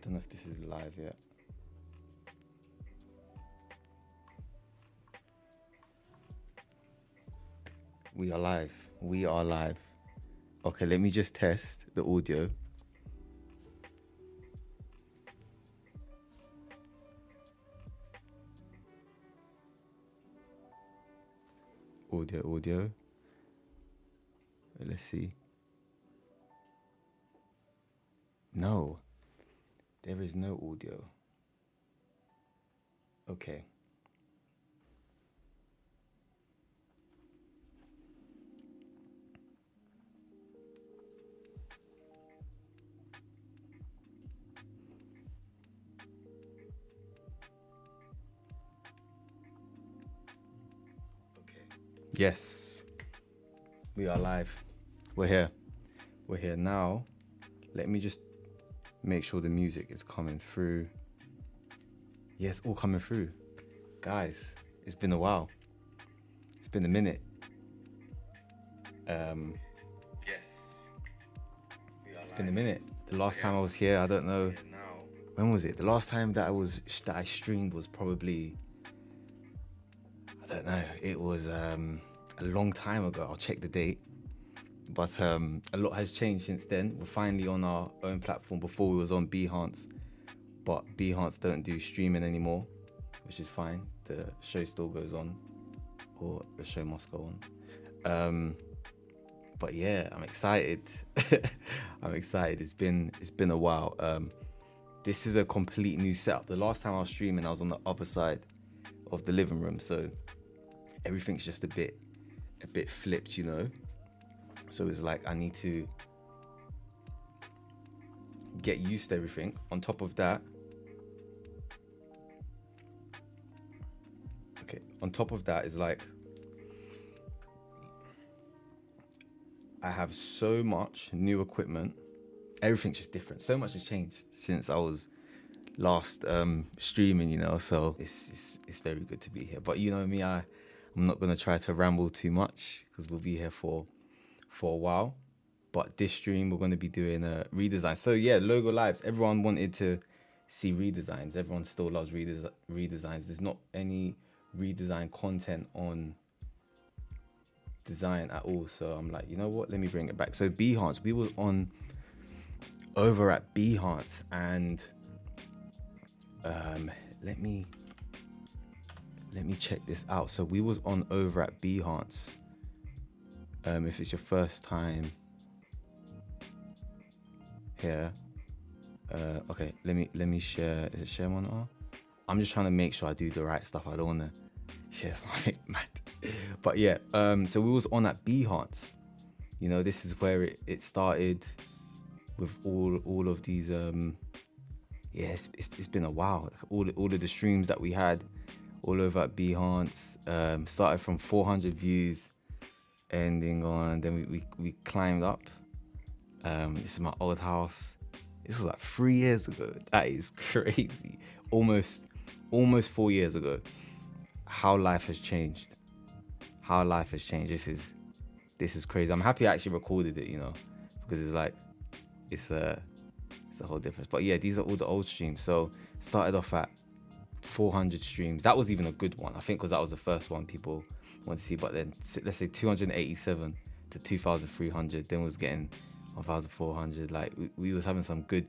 don't know if this is live yet. We are live. We are live. Okay, let me just test the audio. Audio. Let's see. No, there is no audio. Okay. Yes, we are live. We're here now. Let me just make sure the music is coming through. Yes, all coming through. Guys, it's been a while. It's been a minute. Yes, it's been a minute. The last time I was here, I don't know. When was it? The last time that I streamed was probably, I don't know. It was a long time ago. I'll check the date. But a lot has changed since then. We're finally on our own platform. Before we was on Behance, but Behance don't do streaming anymore, which is fine. The show still goes on, or the show must go on. But yeah, I'm excited. I'm excited. It's been a while. This is a complete new setup. The last time I was streaming, I was on the other side of the living room, so everything's just a bit flipped, you know. So it's like I need to get used to everything. On top of that, is like I have so much new equipment. Everything's just different. So much has changed since I was last streaming, you know. So it's very good to be here. But you know me, I'm not gonna try to ramble too much because we'll be here for a while. But this stream we're going to be doing a redesign. So yeah, LogoLives. Everyone wanted to see redesigns. Everyone still loves redesigns. There's not any redesign content on design at all. So I'm like, you know what? Let me bring it back. So Behance, we were on over at Behance, and let me check this out. So we was on over at Behance. If it's your first time here, okay, let me share. Is it share monitor? I'm just trying to make sure I do the right stuff. I don't want to share something mad. But yeah, so we was on at Behance. You know, this is where it started with all of these. It's been a while. All of the streams that we had all over at Behance started from 400 views. Ending on, then we climbed up. This is my old house. This was like 3 years ago. That is crazy. Almost 4 years ago. How life has changed. This is crazy. I'm happy I actually recorded it, you know, because it's like it's a whole difference. But yeah, these are all the old streams. So started off at 400 streams. That was even a good one, I think, because that was the first one people want to see. But then let's say 287 to 2,300, then was getting 1,400. Like we was having some good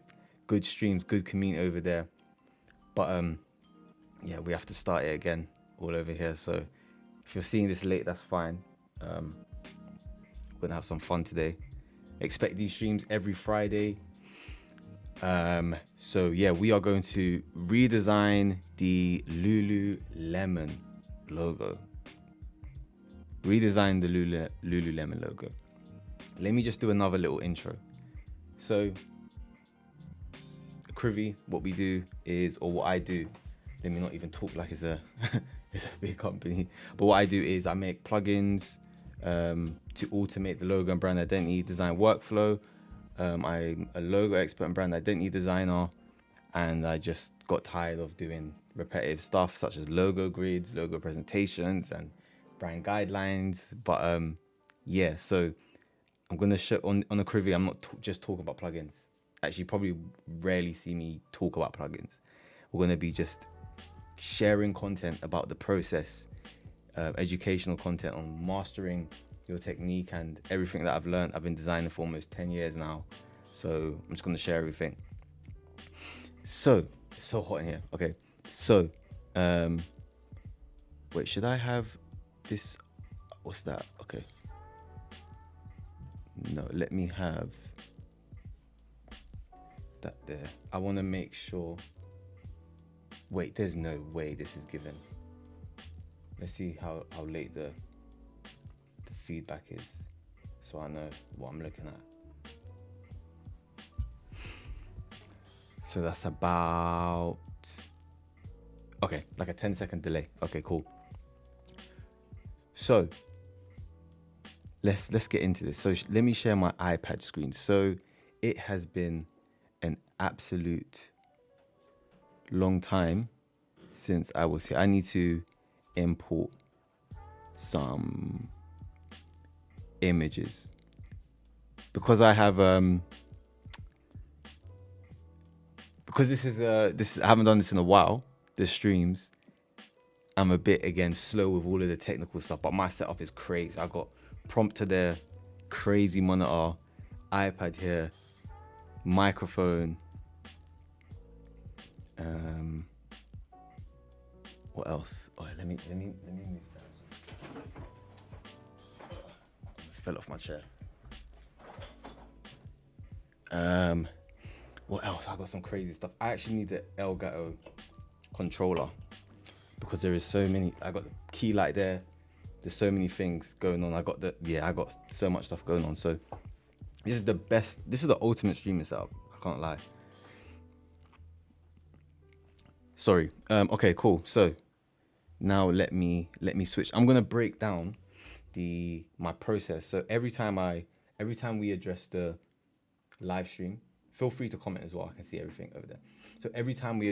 streams, good community over there. But yeah, we have to start it again all over here. So if you're seeing this late, that's fine. We're gonna have some fun today. Expect these streams every Friday. So yeah, we are going to redesign the Lululemon logo. Redesign the Lululemon logo. Let me just do another little intro. So, Crivy, what we do is, or what I do, let me not even talk like it's a big company, but what I do is I make plugins to automate the logo and brand identity design workflow. I'm a logo expert and brand identity designer, and I just got tired of doing repetitive stuff such as logo grids, logo presentations, and brand guidelines. But yeah, so I'm gonna show on a Crivy. I'm not just talking about plugins. actually probably rarely see me talk about plugins. We're going to be just sharing content about the process, educational content on mastering your technique and everything that I've learned. I've been designing for almost 10 years now, so I'm just going to share everything. So it's so hot in here. Okay, so wait, should I have this? What's that? Okay, no, let me have that there. I want to make sure. Wait, there's no way this is given. Let's see how late the feedback is, so I know what I'm looking at. So that's about, okay, like a 10-second delay. Okay, cool. So let's get into this. So let me share my iPad screen. So it has been an absolute long time since I was here. I need to import some images because I have because this is I haven't done this in a while, the streams. I'm a bit again slow with all of the technical stuff, but my setup is crazy. I got prompter there, crazy monitor, iPad here, microphone. What else? Oh, let me move that. I just fell off my chair. What else? I got some crazy stuff. I actually need the Elgato controller because there is so many. I got the key light there. There's so many things going on. I got so much stuff going on. So this is the best. This is the ultimate streaming setup. I can't lie. Sorry. Okay, cool. So now let me switch. I'm gonna break down my process. So every time we address the live stream, feel free to comment as well. I can see everything over there. So every time I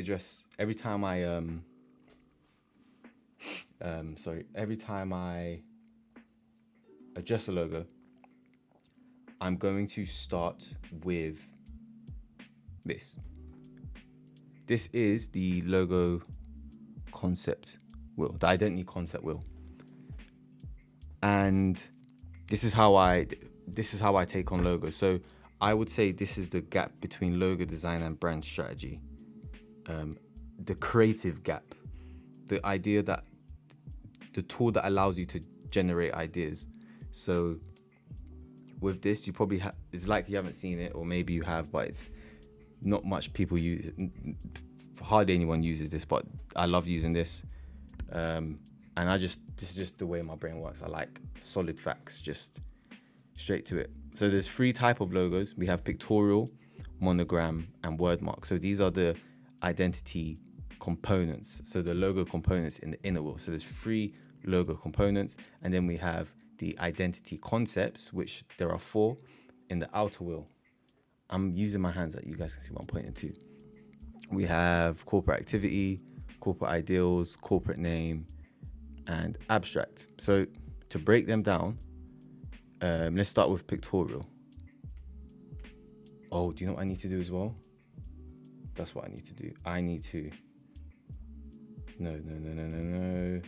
address a logo, I'm going to start with this. This is the logo concept wheel, the identity concept wheel. And this is how I take on logos. So I would say this is the gap between logo design and brand strategy. The creative gap, the idea that the tool that allows you to generate ideas. So with this, you probably it's likely you haven't seen it, or maybe you have, but it's not much people use it. Hardly anyone uses this, but I love using this. And this is just the way my brain works. I like solid facts, just straight to it. So there's 3 types of logos. We have pictorial, monogram, and word mark. So these are the identity components. So the logo components in the inner wheel. So there's 3 logo components, and then we have the identity concepts, which there are 4 in the outer wheel. I'm using my hands that you guys can see what I'm pointing to. We have corporate activity, corporate ideals, corporate name, and abstract. So to break them down, let's start with pictorial. Oh, do you know what I need to do as well? That's what I need to do. I need to... No.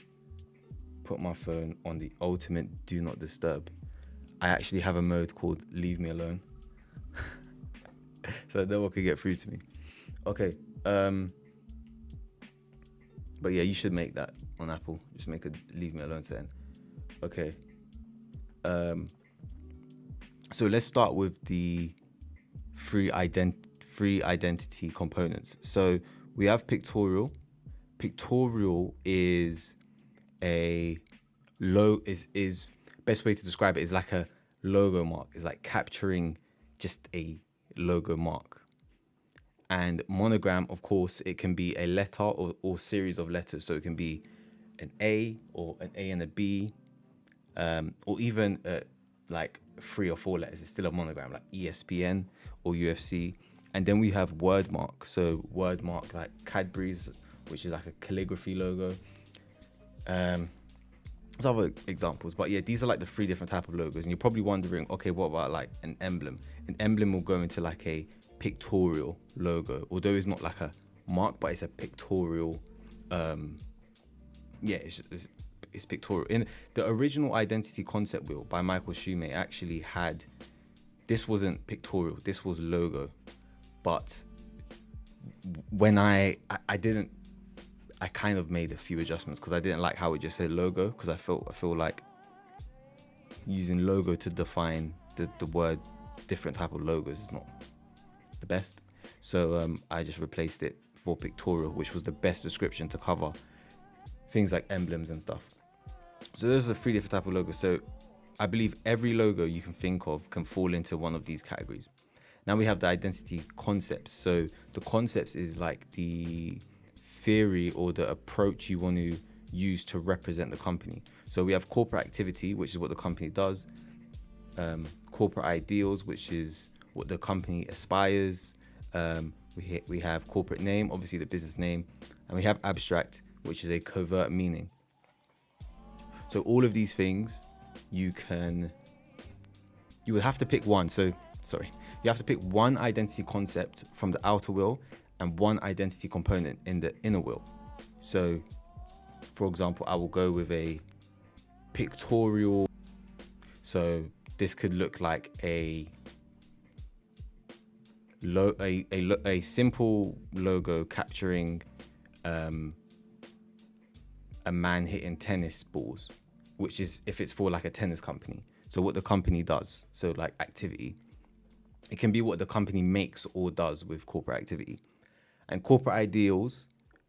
Put my phone on the ultimate do not disturb. I actually have a mode called leave me alone. So no one can get through to me. Okay. But yeah, you should make that on Apple. Just make a leave me alone setting. Okay. So let's start with the 3 identity components. So we have pictorial. Pictorial is is best way to describe it is like a logo mark. It's like capturing just a logo mark. And monogram, of course, it can be a letter or series of letters. So it can be an A or an A and a B, or even like 3 or 4 letters. It's still a monogram, like ESPN or UFC. And then we have word mark. So word mark like Cadbury's, which is like a calligraphy logo. There's other examples, but yeah, these are like the 3 different type of logos. And you're probably wondering, okay, what about like an emblem? An emblem will go into like a pictorial logo, although it's not like a mark, but it's a pictorial. It's pictorial. In the original identity concept wheel by Michael Shumate actually had, this wasn't pictorial, this was logo. But when I kind of made a few adjustments because I didn't like how it just said logo, because I feel like using logo to define the word different type of logos is not the best. So I just replaced it for pictorial, which was the best description to cover things like emblems and stuff. So those are the 3 different type of logos. So I believe every logo you can think of can fall into one of these categories. Now we have the identity concepts. So the concepts is like the theory or the approach you want to use to represent the company. So we have corporate activity, which is what the company does. Corporate ideals, which is what the company aspires. We have corporate name, obviously the business name, and we have abstract, which is a covert meaning. So all of these things, you would have to pick one. You have to pick one identity concept from the outer wheel and one identity component in the inner wheel. So, for example, I will go with a pictorial. So this could look like a simple logo capturing a man hitting tennis balls, which is if it's for like a tennis company. So what the company does, so like activity. It can be what the company makes or does with corporate activity. And corporate ideals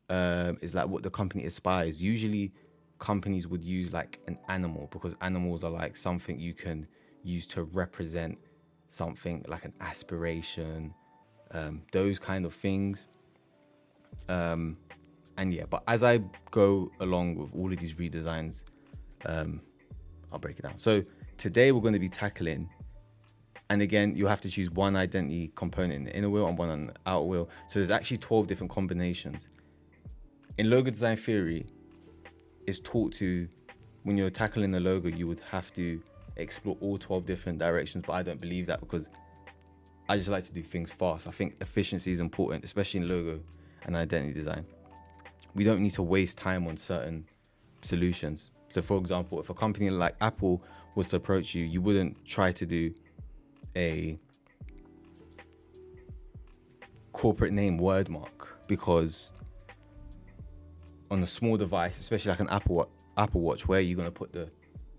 is like what the company aspires. Usually companies would use like an animal, because animals are like something you can use to represent something like an aspiration, those kind of things. But as I go along with all of these redesigns, I'll break it down. So today we're going to be tackling, and again, you'll have to choose one identity component in the inner wheel and one on the outer wheel. So there's actually 12 different combinations. In logo design theory, it's taught to, when you're tackling the logo, you would have to explore all 12 different directions, but I don't believe that, because I just like to do things fast. I think efficiency is important, especially in logo and identity design. We don't need to waste time on certain solutions. So for example, if a company like Apple was to approach you, you wouldn't try to do a corporate name word mark, because on a small device, especially like an Apple Watch, where are you going to put the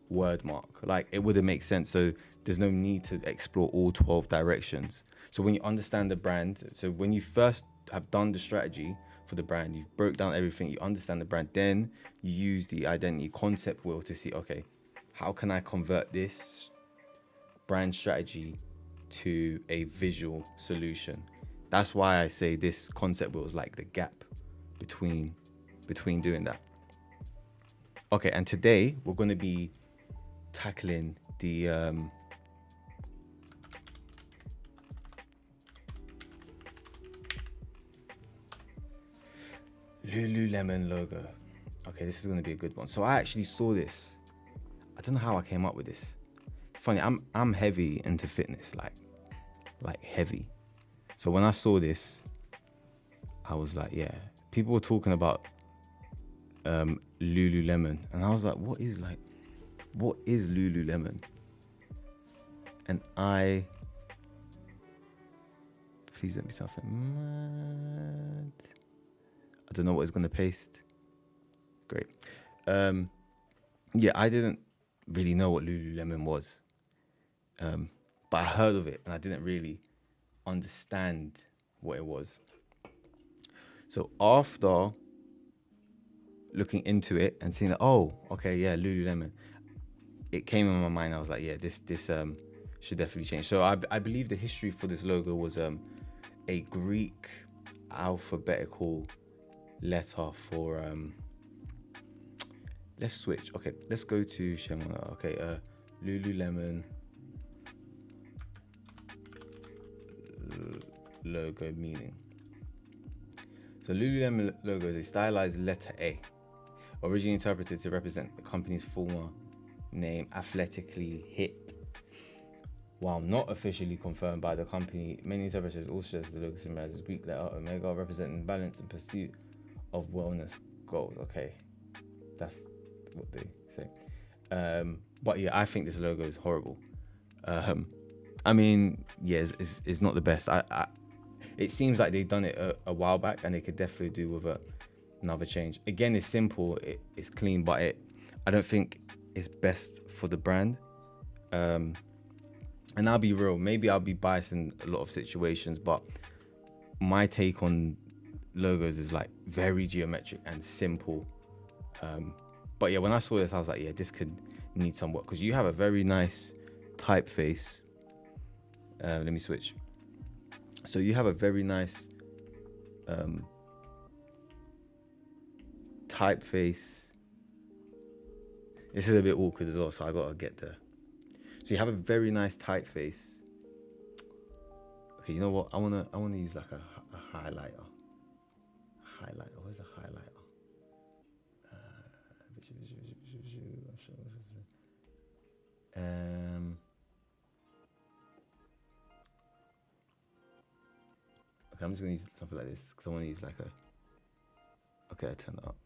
word mark? Like, it wouldn't make sense. So there's no need to explore all 12 directions. So when you understand the brand, so when you first have done the strategy for the brand, you've broke down everything, you understand the brand, then you use the identity concept wheel to see, okay, how can I convert this brand strategy to a visual solution? That's why I say this concept wheel is like the gap between doing that. Okay, and today we're going to be tackling the Lululemon logo. Okay, this is going to be a good one. So I actually saw this. I don't know how I came up with this. Funny, I'm heavy into fitness, like heavy. So when I saw this, I was like, yeah. People were talking about Lululemon, and I was like, what is Lululemon? And please let me something mad. I don't know what it's gonna paste. Great. I didn't really know what Lululemon was, but I heard of it and I didn't really understand what it was. So after looking into it and seeing that, oh, okay, yeah, Lululemon, it came in my mind. I was like, yeah, this should definitely change. So I believe the history for this logo was a Greek alphabetical letter for let's switch. Okay, let's go to Shemana. Okay, Lululemon logo meaning. So Lululemon logo is a stylized letter A, originally interpreted to represent the company's former name, athletically hip, While not officially confirmed by the company, many interpreters also suggest the logo symbolizes Greek letter omega, representing balance and pursuit of wellness goals. Okay, that's what they say. But yeah, I think this logo is horrible. I mean, yeah, it's not the best. It seems like they've done it a while back, and they could definitely do with another change. Again, it's simple, it's clean, but I don't think it's best for the brand. And I'll be real, maybe I'll be biased in a lot of situations, but my take on logos is like very geometric and simple. But yeah, when I saw this, I was like, yeah, this could need some work, because you have a very nice typeface. Let me switch. So you have a very nice typeface. This is a bit awkward as well, so I gotta get there. So you have a very nice typeface. Okay, you know what? I wanna use like a highlighter. Where's a highlighter? Okay, I'm just gonna use something like this because I want to use like a. Okay, I turn it up.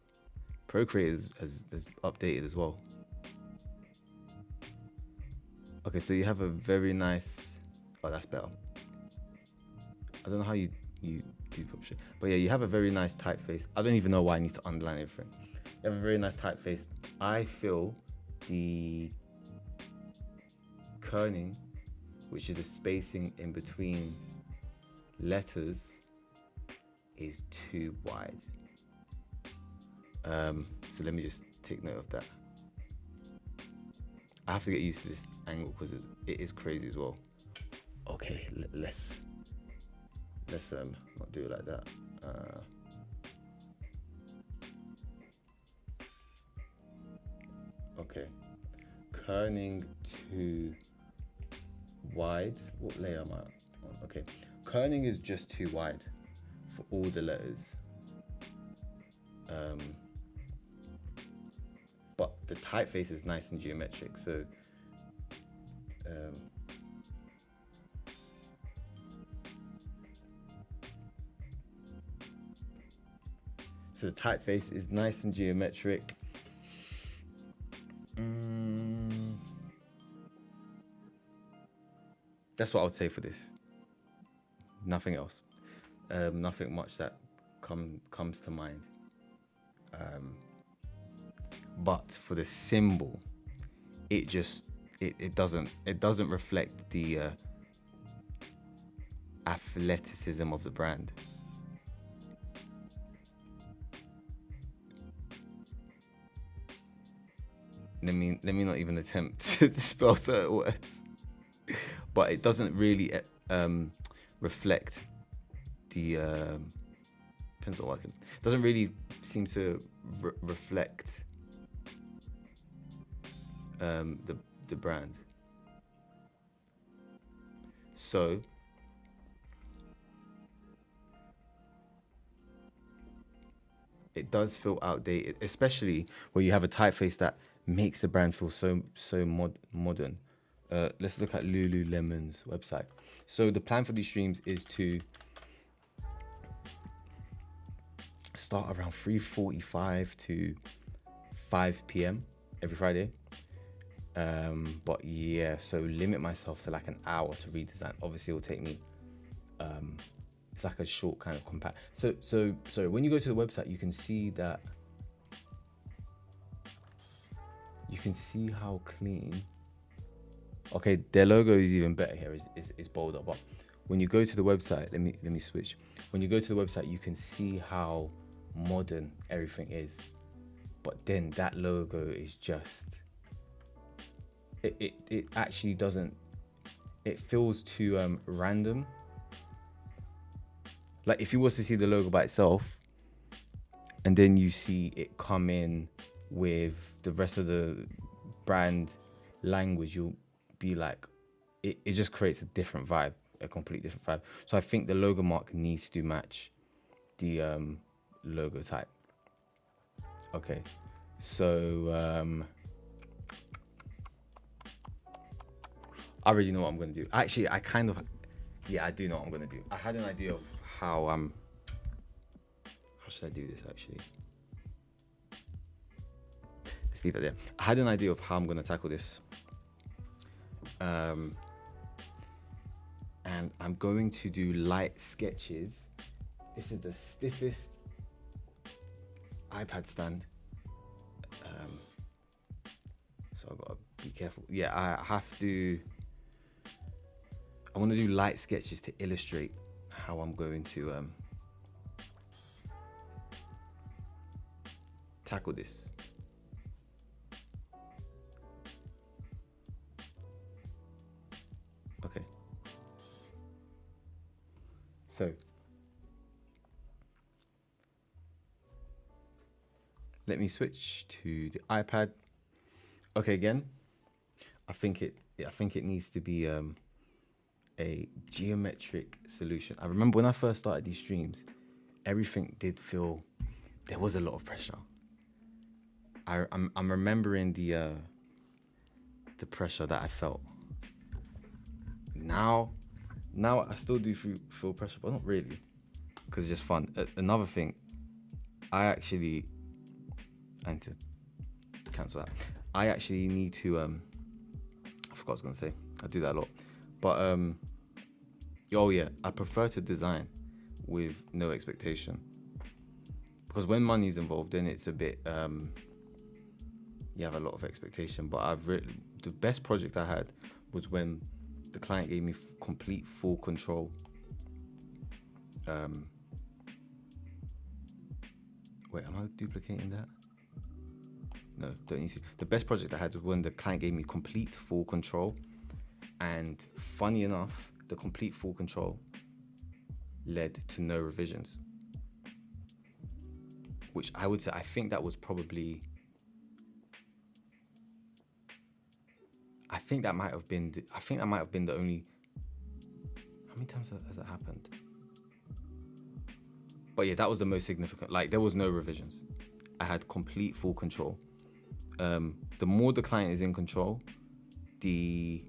Procreate has updated as well. Okay, so you have a very nice. Oh, that's better. I don't know how you publish it, but yeah, you have a very nice typeface. I don't even know why I need to underline everything. You have a very nice typeface. I feel the kerning, which is the spacing in between letters, is too wide. So let me just take note of that. I have to get used to this angle because it is crazy as well. Okay, let's not do it like that. Okay, kerning too wide. What layer am I on? Okay, kerning is just too wide for all the letters. But the typeface is nice and geometric, so the typeface is nice and geometric. That's what I would say for this. Nothing else. Nothing much that comes to mind. But for the symbol, it doesn't reflect the athleticism of the brand. Let me not even attempt to spell certain words, but it doesn't really reflect the pencil working. Doesn't really seem to reflect the brand. So it does feel outdated, especially where you have a typeface that makes the brand feel so modern. Let's look at Lululemon's website. So the plan for these streams is to start around 3:45 to 5 p.m. every Friday. But yeah, so limit myself to like an hour to redesign. Obviously, it will take me. It's like a short kind of compact. So when you go to the website, you can see that. You can see how clean. Okay, their logo is even better here. Is bolder. But when you go to the website, let me switch. When you go to the website, you can see how modern everything is. But then that logo is just. It actually doesn't. It feels too random. Like if you was to see the logo by itself, and then you see it come in with the rest of the brand language, you'll be like, it just creates a different vibe, a complete different vibe. So I think the logo mark needs to match the logo type. Okay, so I already know what I'm gonna do. Actually, I kind of, yeah, I do know what I'm gonna do. I had an idea of how should I do this actually? Let's leave it there. I had an idea of how I'm gonna tackle this. And I'm going to do light sketches. This is the stiffest iPad stand. So I've got to be careful. Yeah, I want to do light sketches to illustrate how I'm going to tackle this. Okay. So let me switch to the iPad. Okay, again, I think it needs to be a geometric solution. I remember when I first started these streams, everything did feel there was a lot of pressure. I'm remembering the pressure that I felt. Now I still do feel pressure, but not really, because it's just fun. Another thing, and to cancel that, I actually need to I forgot what I was gonna say. I do that a lot, but oh yeah, I prefer to design with no expectation, because when money's involved, then it's a bit you have a lot of expectation. But the best project I had was when the client gave me complete full control. Wait, am I duplicating that? No, don't need to. The best project I had was when the client gave me complete full control, and funny enough, the complete full control led to no revisions, which I would say, I think that might have been the only, how many times has that happened? But yeah, that was the most significant. Like, there was no revisions. I had complete full control. The more the client is in control, the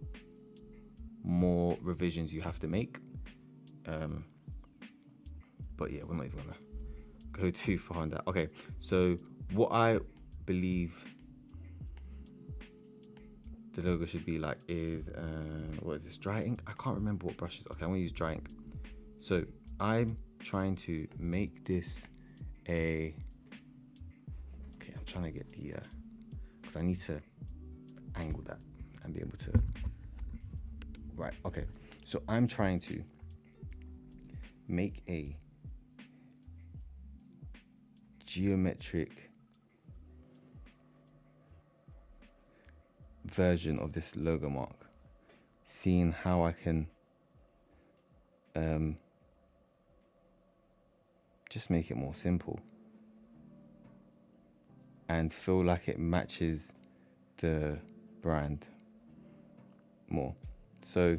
more revisions you have to make. But yeah, we're not even gonna go too far on that. Okay, so what I believe the logo should be like is, what is this, dry ink? I can't remember what brushes. Okay, I'm gonna use dry ink. So I'm trying to make this I'm trying to get the, because I need to angle that and be able to, right, okay. So I'm trying to make a geometric version of this logo mark, seeing how I can just make it more simple and feel like it matches the brand more. So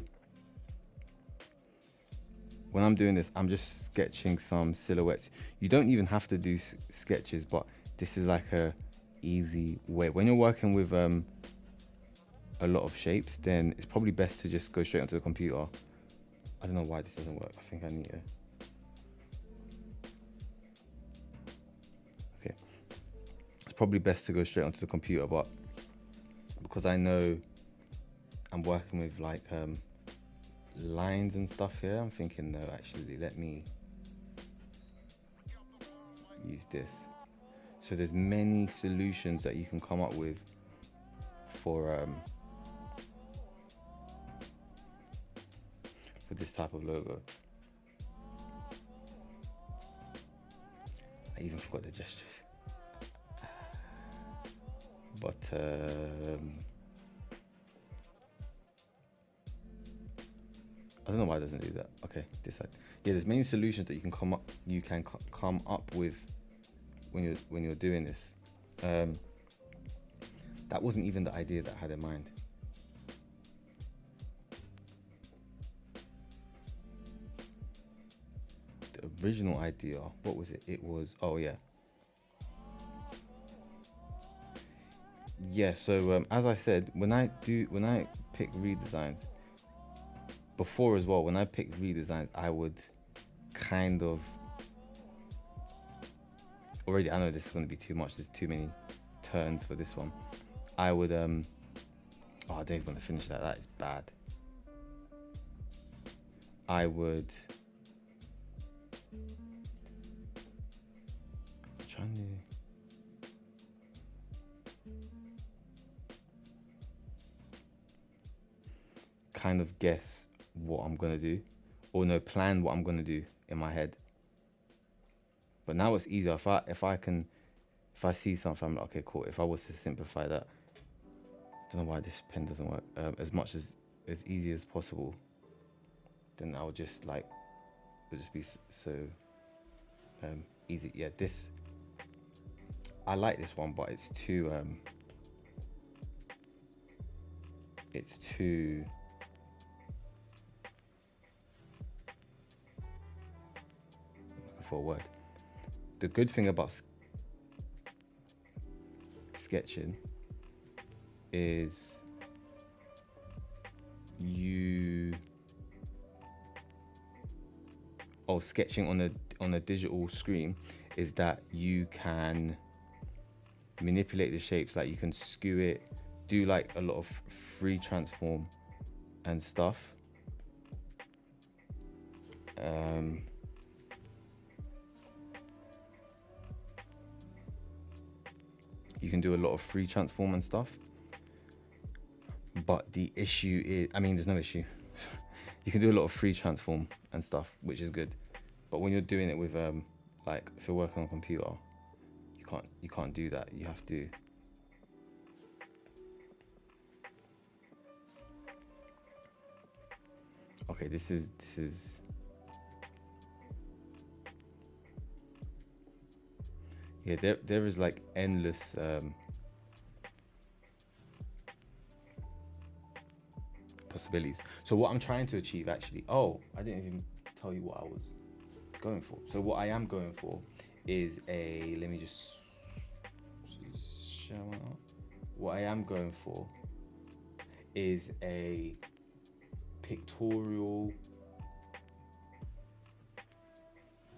when I'm doing this, I'm just sketching some silhouettes. You don't even have to do sketches, but this is like a easy way. When you're working with a lot of shapes, then it's probably best to just go straight onto the computer. I don't know why this doesn't work. I think I need to. Okay. It's probably best to go straight onto the computer, but because I know I'm working with like lines and stuff here, I'm thinking, no, actually, let me use this. So there's many solutions that you can come up with for this type of logo. I even forgot the gestures. But I don't know why it doesn't do that. Okay, this side. Yeah, there's many solutions that you can come up with when you're doing this. That wasn't even the idea that I had in mind. The original idea, what was it? It was, oh yeah. Yeah, so as I said, when I pick redesigns, before as well, when I picked redesigns, I would kind of already, I know this is going to be too much. There's too many turns for this one. I would oh, I don't even want to finish that. That is bad. I would trying to kind of guess what I'm gonna do, or no, plan what I'm gonna do in my head. But now it's easier if I see something, I'm like, okay, cool. If I was to simplify that, I don't know why this pen doesn't work. As much as easy as possible, then I'll just like, it'll just be so easy. Yeah, this, I like this one, but it's too looking for a word. The good thing about sketching is sketching on a digital screen is that you can manipulate the shapes. Like you can skew it, do like a lot of free transform and stuff. You can do a lot of free transform and stuff, but the issue is, I mean, there's no issue. You can do a lot of free transform and stuff, which is good, but when you're doing it with like if you're working on a computer, you can't do that. You have to okay, this is yeah, there is like endless possibilities. So what I'm trying to achieve actually, I didn't even tell you what I was going for. So what I am going for is let me just share one up. What I am going for is a pictorial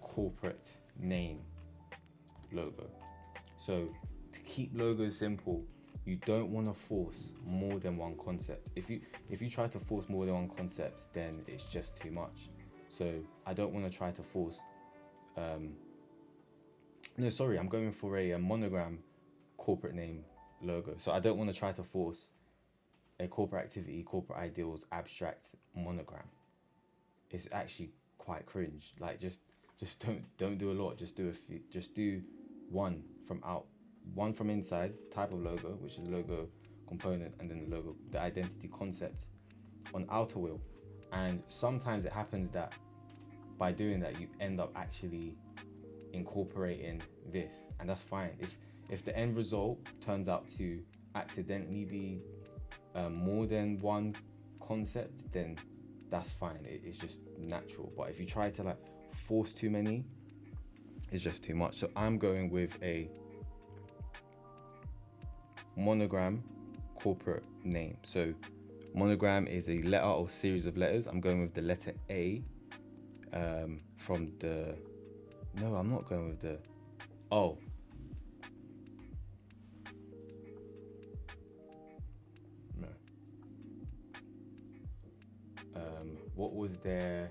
corporate name logo. So to keep logos simple, you don't want to force more than one concept. If you try to force more than one concept, then it's just too much. So I don't want to try to force I'm going for a monogram corporate name logo. So I don't want to try to force a corporate activity, corporate ideals, abstract monogram. It's actually quite cringe. Like just don't do a lot. Just do a few. Just do one from inside, type of logo, which is the logo component, and then the logo, the identity concept on outer wheel. And sometimes it happens that by doing that, you end up actually incorporating this, and that's fine. If the end result turns out to accidentally be more than one concept, then that's fine. It's just natural. But if you try to like force too many, it's just too much. So I'm going with a monogram corporate name. So monogram is a letter or series of letters. I'm going with the letter A from the, no, I'm not going with the, no. What was their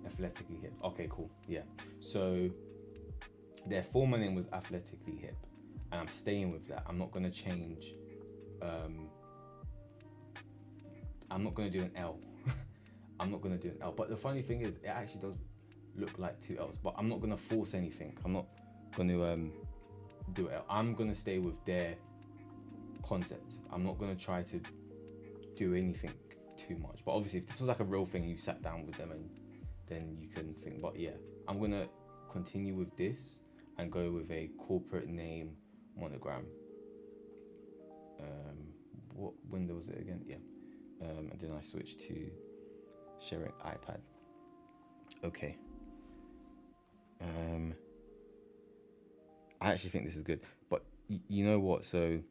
Athletically Hip? Okay, cool. Yeah. So their former name was Athletically Hip, and I'm staying with that. I'm not going to change. I'm not going to do an L. I'm not going to do an L. But the funny thing is, it actually does look like two L's. But I'm not going to force anything. I'm not going to do an L. I'm going to stay with their concept. I'm not going to try to do anything too much. But obviously, if this was like a real thing, you sat down with them and then you can think. But yeah, I'm going to continue with this and go with a corporate name monogram. What window was it again? Yeah. And then I switched to sharing iPad. Okay. I actually think this is good, but you know what? So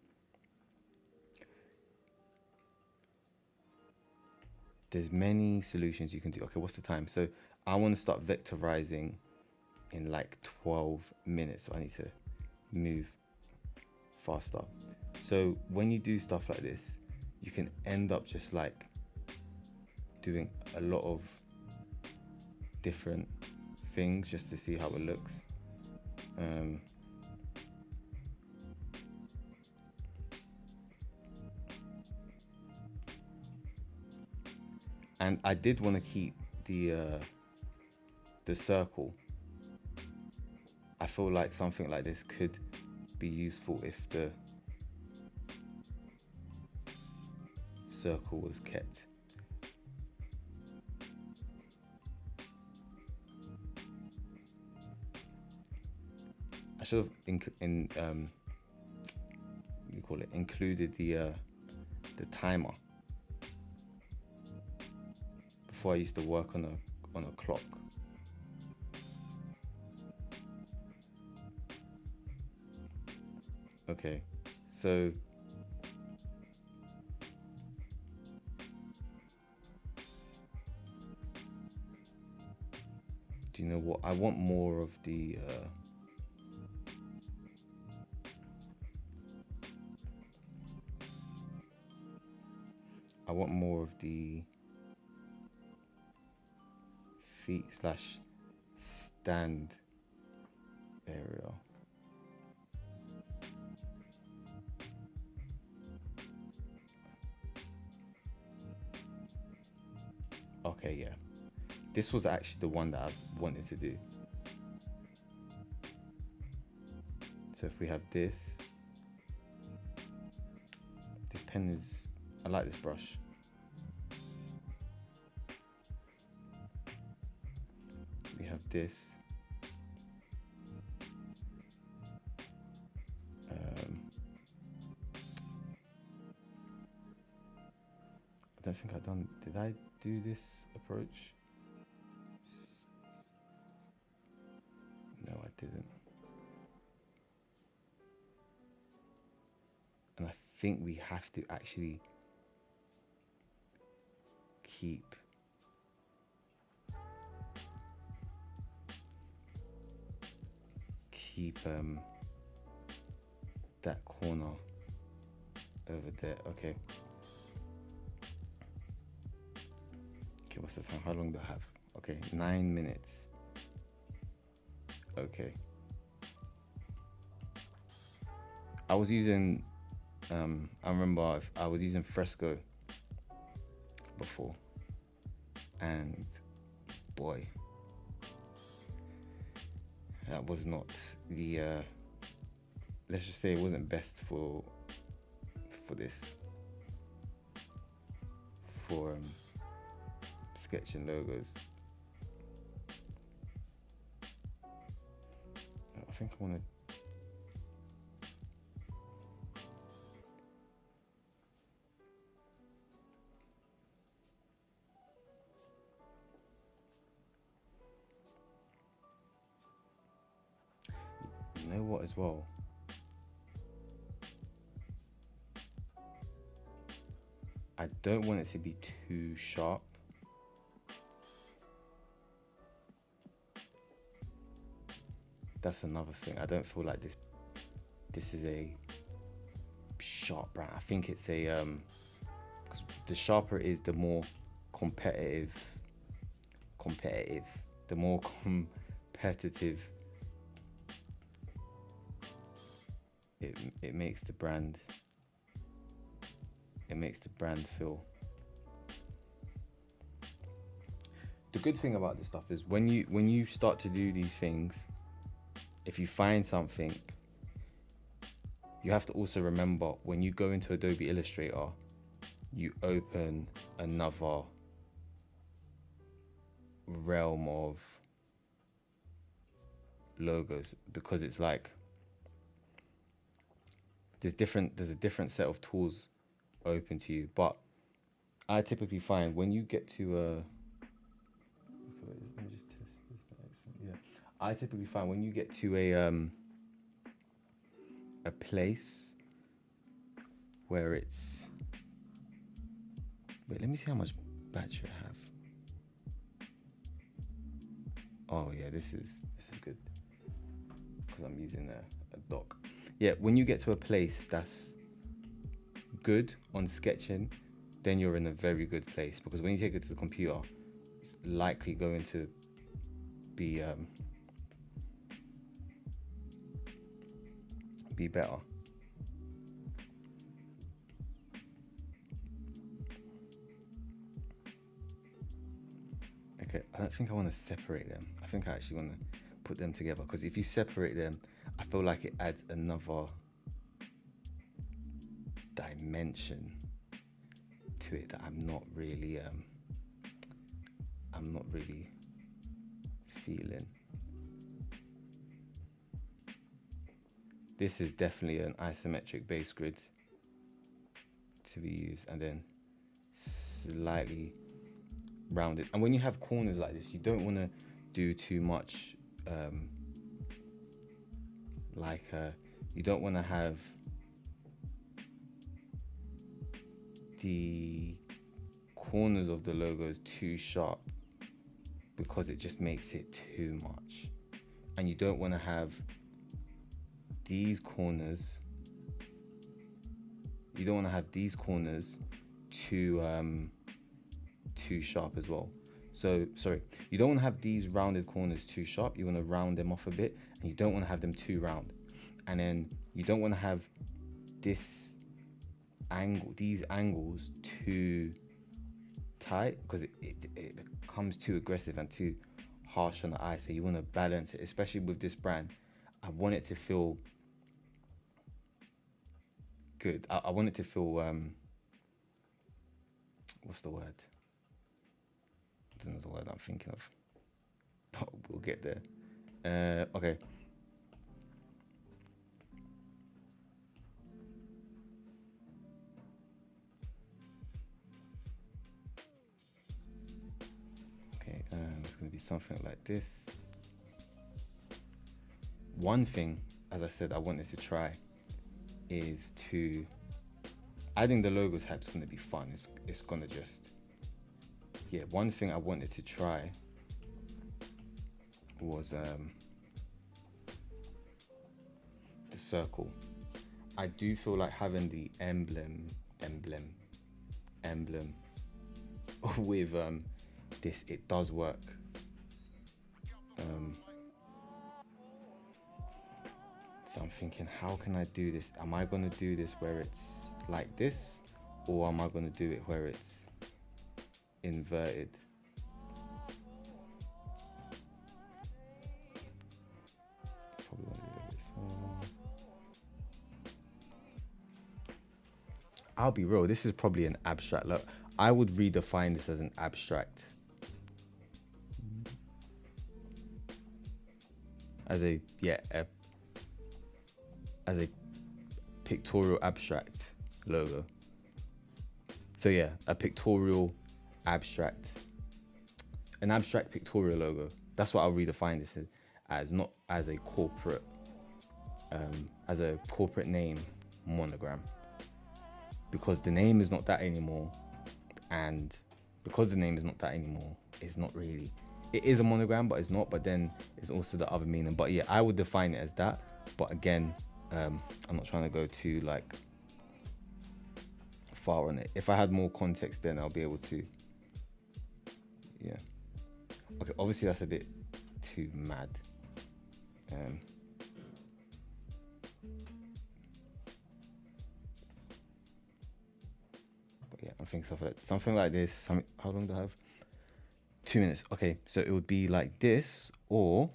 there's many solutions you can do. Okay, what's the time? So I want to start vectorizing in like 12 minutes. So I need to move faster. So when you do stuff like this, you can end up just like doing a lot of different things just to see how it looks. And I did want to keep the circle. I feel like something like this could be useful if the circle was kept. I should have included the timer before I used to work on a clock. Okay, so do you know what? I want more of the feet/stand area. Okay, yeah. This was actually the one that I wanted to do. So if we have this pen is, I like this brush. We have this. I don't think did I do this approach? No, I didn't. And I think we have to actually keep that corner over there. Okay, what's the time? How long do I have? Okay, 9 minutes. Okay. I was using, I remember I was using Fresco before, and boy, that was not the, let's just say it wasn't best for this, for sketching logos. I think I want to you know what as well, I don't want it to be too sharp. That's another thing. I don't feel like this is a sharp brand. I think it's a 'cause the sharper it is, the more competitive, the more competitive it makes the brand. It makes the brand feel. The good thing about this stuff is when you start to do these things, if you find something, you have to also remember when you go into Adobe Illustrator, you open another realm of logos, because it's like there's a different set of tools open to you. But I typically find when you get to let me just test this. Yeah, I typically find when you get to a place where it's, wait, let me see how much battery I have. Oh yeah, this is good because I'm using a dock. Yeah, when you get to a place that's good on sketching, then you're in a very good place, because when you take it to the computer, it's likely going to be better. Okay, I don't think I want to separate them. I think I actually want to put them together, because if you separate them, I feel like it adds another dimension to it that I'm not really feeling. This is definitely an isometric base grid to be used, and then slightly rounded. And when you have corners like this, you don't want to do too much you don't want to have the corners of the logos too sharp, because it just makes it too much. And you don't want to have these corners, too sharp as well. So sorry, you don't want to have these rounded corners too sharp. You want to round them off a bit, and you don't want to have them too round. And then you don't want to have these angles too tight, because it becomes too aggressive and too harsh on the eye. So you want to balance it, especially with this brand. I want it to feel good. I want it to feel what's the word? I don't know the word I'm thinking of, but we'll get there. Okay. Okay, it's going to be something like this. One thing, as I said, I wanted to try is to adding the logo type's going to be fun. It's going to just, yeah. One thing I wanted to try was the circle. I do feel like having the emblem with this, it does work. So I'm thinking, how can I do this? Am I going to do this where it's like this, or am I going to do it where it's inverted? Probably want to do this one. I'll be real, this is probably an abstract. Look, I would redefine this as an abstract. As a pictorial abstract logo. So yeah, a pictorial abstract, an abstract pictorial logo. That's what I'll redefine this as, not as a corporate name monogram, because the name is not that anymore. And because the name is not that anymore, it's not really, it is a monogram, but it's not. But then it's also the other meaning. But yeah, I would define it as that. But again, I'm not trying to go too like far on it. If I had more context, then I'll be able to, yeah. Okay, obviously that's a bit too mad. But yeah, I'm thinking something like this. How long do I have? 2 minutes. Okay, so it would be like this, or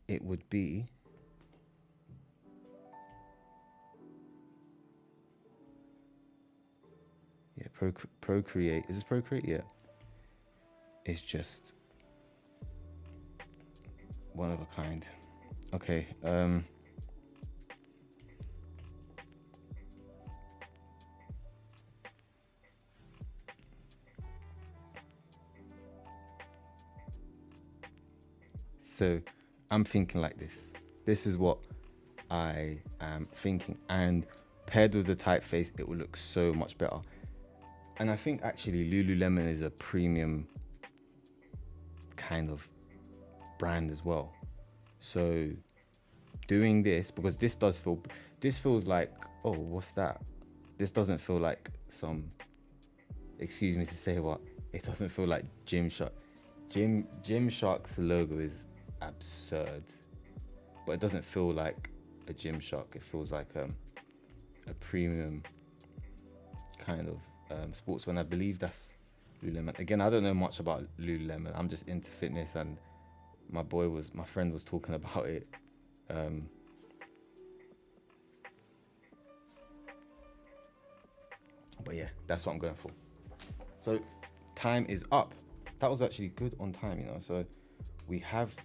it would be Procreate. Is this Procreate? Yeah. It's just one of a kind. Okay. So I'm thinking like this. This is what I am thinking, and paired with the typeface, it will look so much better. And I think actually Lululemon is a premium kind of brand as well. So doing this, because this feels like, oh, what's that? This doesn't feel like some, excuse me to say what, it doesn't feel like Gymshark. Gymshark's logo is absurd, but it doesn't feel like a Gymshark. It feels like a premium kind of sportswear. I believe that's Lululemon. Again, I don't know much about Lululemon. I'm just into fitness, and my friend was talking about it. But yeah, that's what I'm going for. So time is up. That was actually good on time, you know. So we have.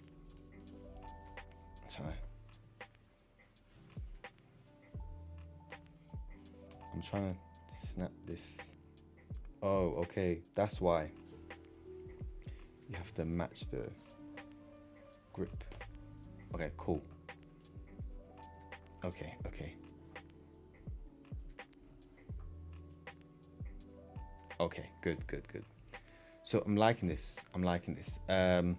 I'm trying to snap this. Oh, okay. That's why. You have to match the grip. Okay, cool. Okay. Okay, good. So I'm liking this. I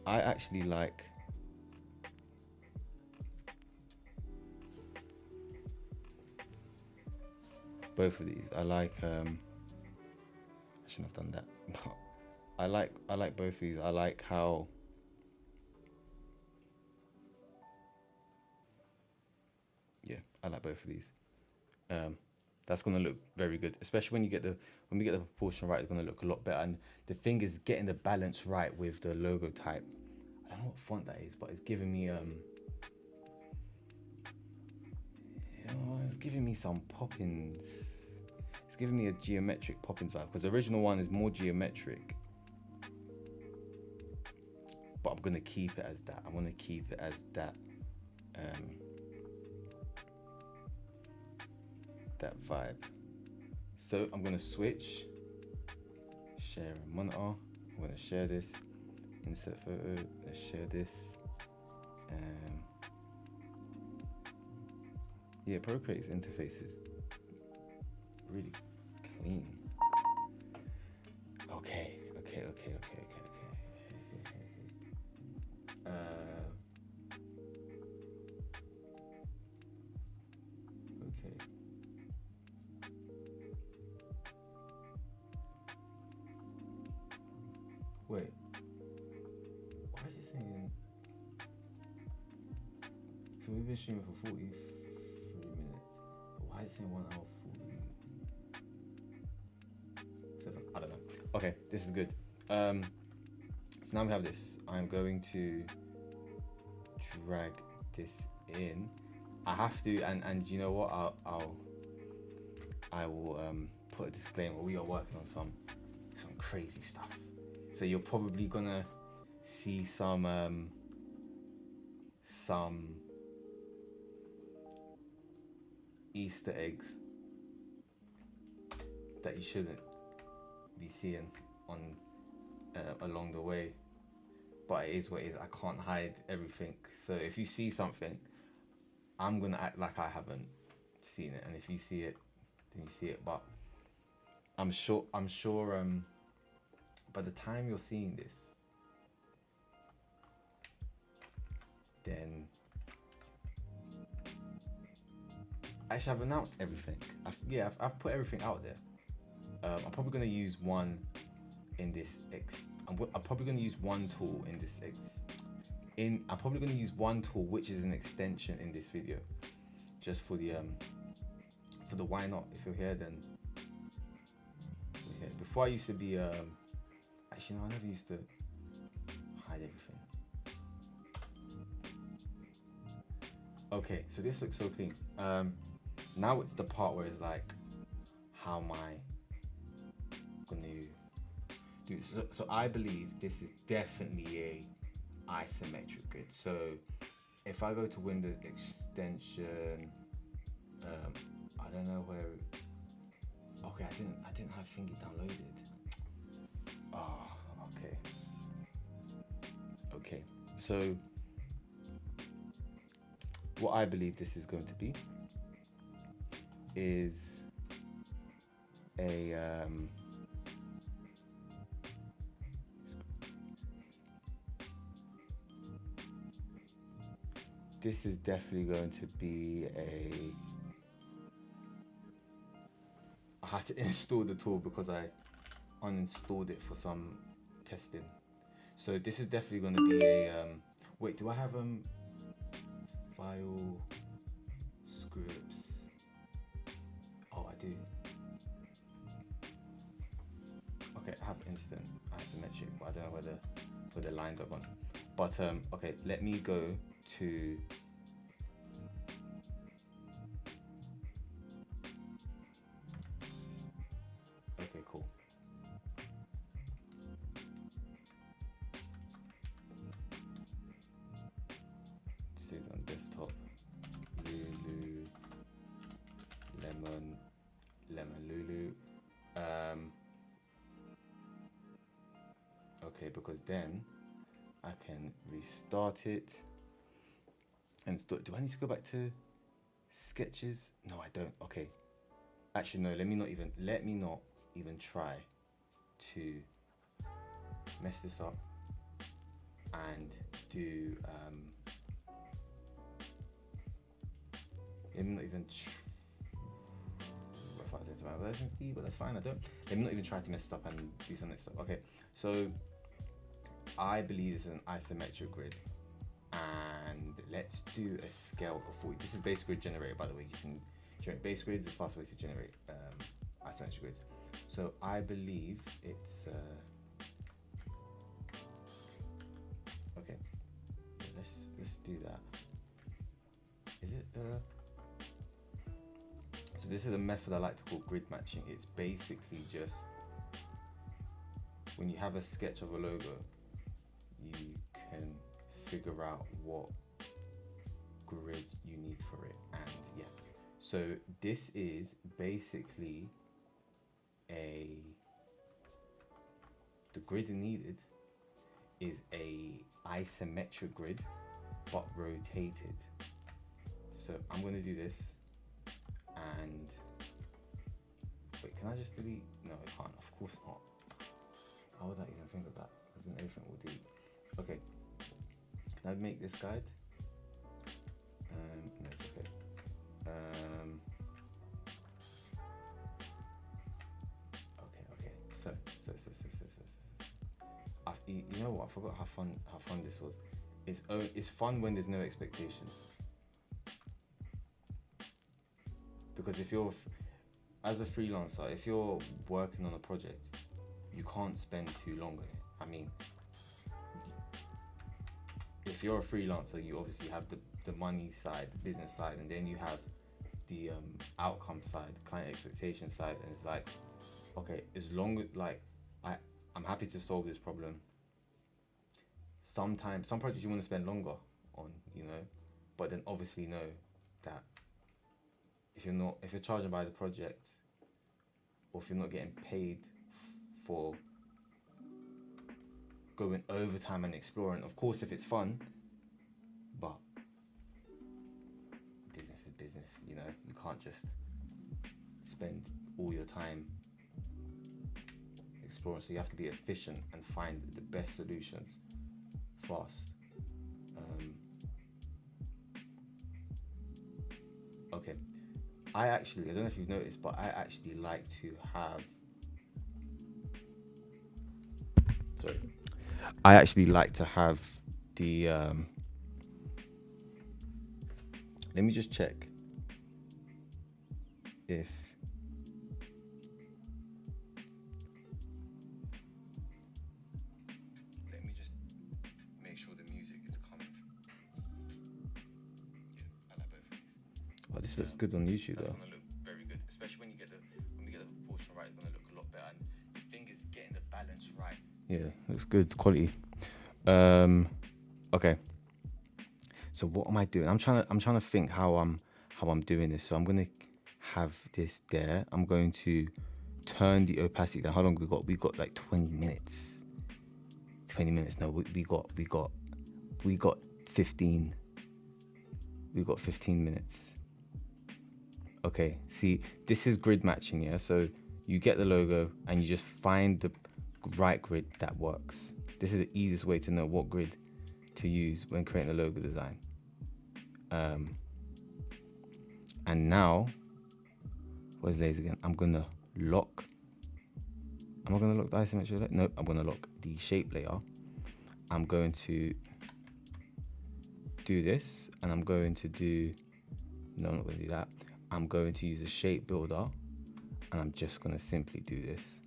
actually like both of these. I like I shouldn't have done that. But I like both of these. I like how I like both of these. That's gonna look very good, especially when we get the proportion right. It's gonna look a lot better. And the thing is getting the balance right with the logo type. I don't know what font that is, but it's giving me it's giving me some Poppins. It's giving me a geometric Poppins vibe, because the original one is more geometric. But I'm gonna keep it as that. That vibe. So I'm gonna switch, share a monitor. I'm gonna share this, insert photo, let's share this. Procreate's interface is really clean. Okay. Wait, why is it saying? So we've been streaming for 43 minutes. Why is it saying 1 hour 47? I don't know. Okay, this is good. So now we have this. I'm going to drag this in. I have to, and you know what? I will put a disclaimer. We are working on some crazy stuff. So you're probably gonna see some Easter eggs that you shouldn't be seeing on along the way. But it is what it is. I can't hide everything. So if you see something, I'm gonna act like I haven't seen it, and if you see it, then you see it. But I'm sure by the time you're seeing this, then actually I've announced everything. I've put everything out there. I'm probably gonna use one in this I'm probably gonna use one tool in this I'm probably gonna use one tool which is an extension in this video, just for the why not. If you're here, then you're here. Before I used to be actually no, I never used to hide everything. Okay, so this looks so clean. Now it's the part where it's like, how am I gonna do this? So I believe this is definitely a isometric grid. So if I go to Windows extension, I don't know where. Okay, I didn't have Thingy downloaded. Oh, okay. So what I believe this is going to be is a this is definitely going to be a, I had to install the tool because I uninstalled it for some testing. So this is definitely going to be a wait, do I have file scripts? Oh, I do. Okay, I have instant isometric, but I don't know where the lines are gone. But okay, let me go to okay, cool. Save on desktop. Lemon Lulu. Okay, because then I can restart it and start. Do I need to go back to sketches? No, I don't. Okay. Actually, no. Let me not even try to mess this up and do. Let me not even. If I did my version key, but that's fine. I don't. Let me not even try to mess this up and do some next stuff. Okay. So I believe this is an isometric grid, and let's do a scale of 40. This is base grid generator, by the way. You can generate base grids. It's a fast way to generate isometric grids. So I believe it's okay. Let's do that. Is it so this is a method I like to call grid matching. It's basically just when you have a sketch of a logo, you can figure out what grid you need for it. And yeah, so this is basically the grid needed is a isometric grid but rotated. So I'm going to do this, and wait, can I just delete? No, I can't. Of course not. How would I even think of that? Because then everything will delete. Okay. Can I make this guide? No, it's okay. Okay. So. You know what? I forgot how fun this was. It's fun when there's no expectations. Because if you're, as a freelancer, if you're working on a project, you can't spend too long on it. I mean, if you're a freelancer, you obviously have the money side, the business side, and then you have the outcome side, client expectation side, and it's like, okay, as long as I'm happy to solve this problem. Sometimes some projects you want to spend longer on, but then obviously know that if you're charging by the project, or if you're not getting paid for going overtime and exploring, of course if it's fun, but business is business, you can't just spend all your time exploring. So you have to be efficient and find the best solutions fast. Okay, I don't know if you've noticed, but I actually like to have the let me just check if make sure the music is coming. Yeah, I like both of these. Oh, this looks good on YouTube. That's gonna look very good, especially when we get the proportion right. It's gonna look a lot better. And the thing is getting the balance right. Yeah, looks good quality. Okay. So what am I doing? I'm trying to think how I'm doing this. So I'm gonna have this there. I'm going to turn the opacity down. How long we got? We got like 20 minutes. 20 minutes. No, we got 15. We got 15 minutes. Okay. See, this is grid matching. Yeah. So you get the logo and you just find the right grid that works. This is the easiest way to know what grid to use when creating a logo design. And now, where's layers again? I'm gonna lock. Am I gonna lock the isometric layer? No, I'm gonna lock the shape layer. I'm going to do this, and I'm going to do, no, I'm not gonna do that. I'm going to use a shape builder, and I'm just gonna simply do this.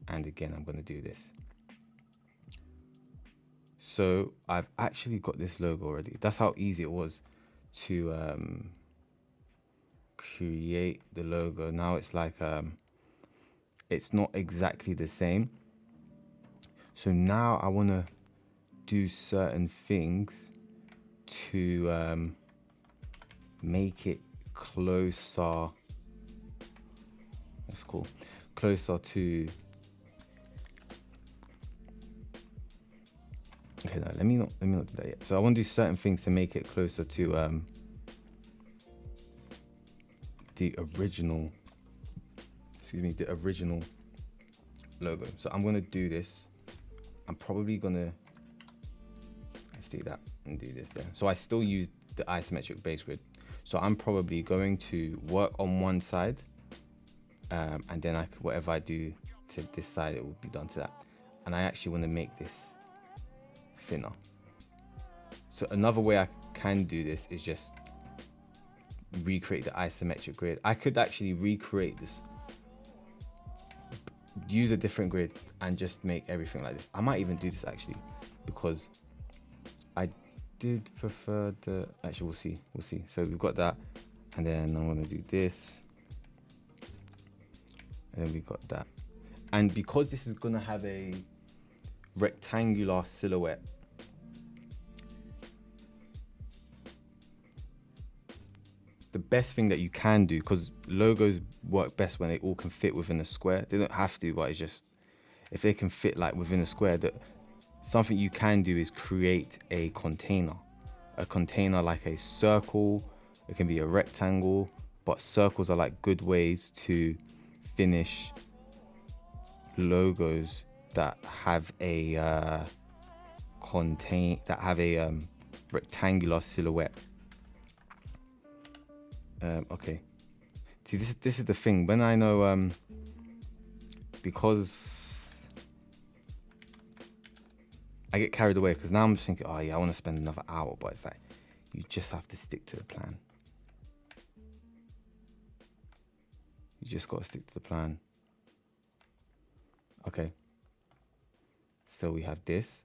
And again, I'm gonna do this. So I've actually got this logo already. That's how easy it was to create the logo. Now it's like, it's not exactly the same. So now I wanna do certain things to make it closer. That's cool. Closer to. Okay, no, let me not do that yet. So I want to do certain things to make it closer to the original. Excuse me, the original logo. So I'm gonna do this. I'm probably gonna. Let's do that and do this there. So I still use the isometric base grid. So I'm probably going to work on one side, and then whatever I do to this side, it will be done to that. And I actually want to make this thinner. So another way I can do this is just recreate the isometric grid. I could actually recreate this, use a different grid, and just make everything like this. I might even do this actually, because I did prefer the, actually we'll see. So we've got that, and then I'm gonna do this, and then we got that. And because this is gonna have a rectangular silhouette, the best thing that you can do, because logos work best when they all can fit within a square. They don't have to, but it's just, if they can fit like within a square, that something you can do is create a container like a circle. It can be a rectangle, but circles are like good ways to finish logos that have a rectangular silhouette. Okay. See, this is the thing. When I know, because I get carried away, because now I'm just thinking, oh yeah, I want to spend another hour, but it's like, you just have to stick to the plan. You just got to stick to the plan. Okay. So we have this.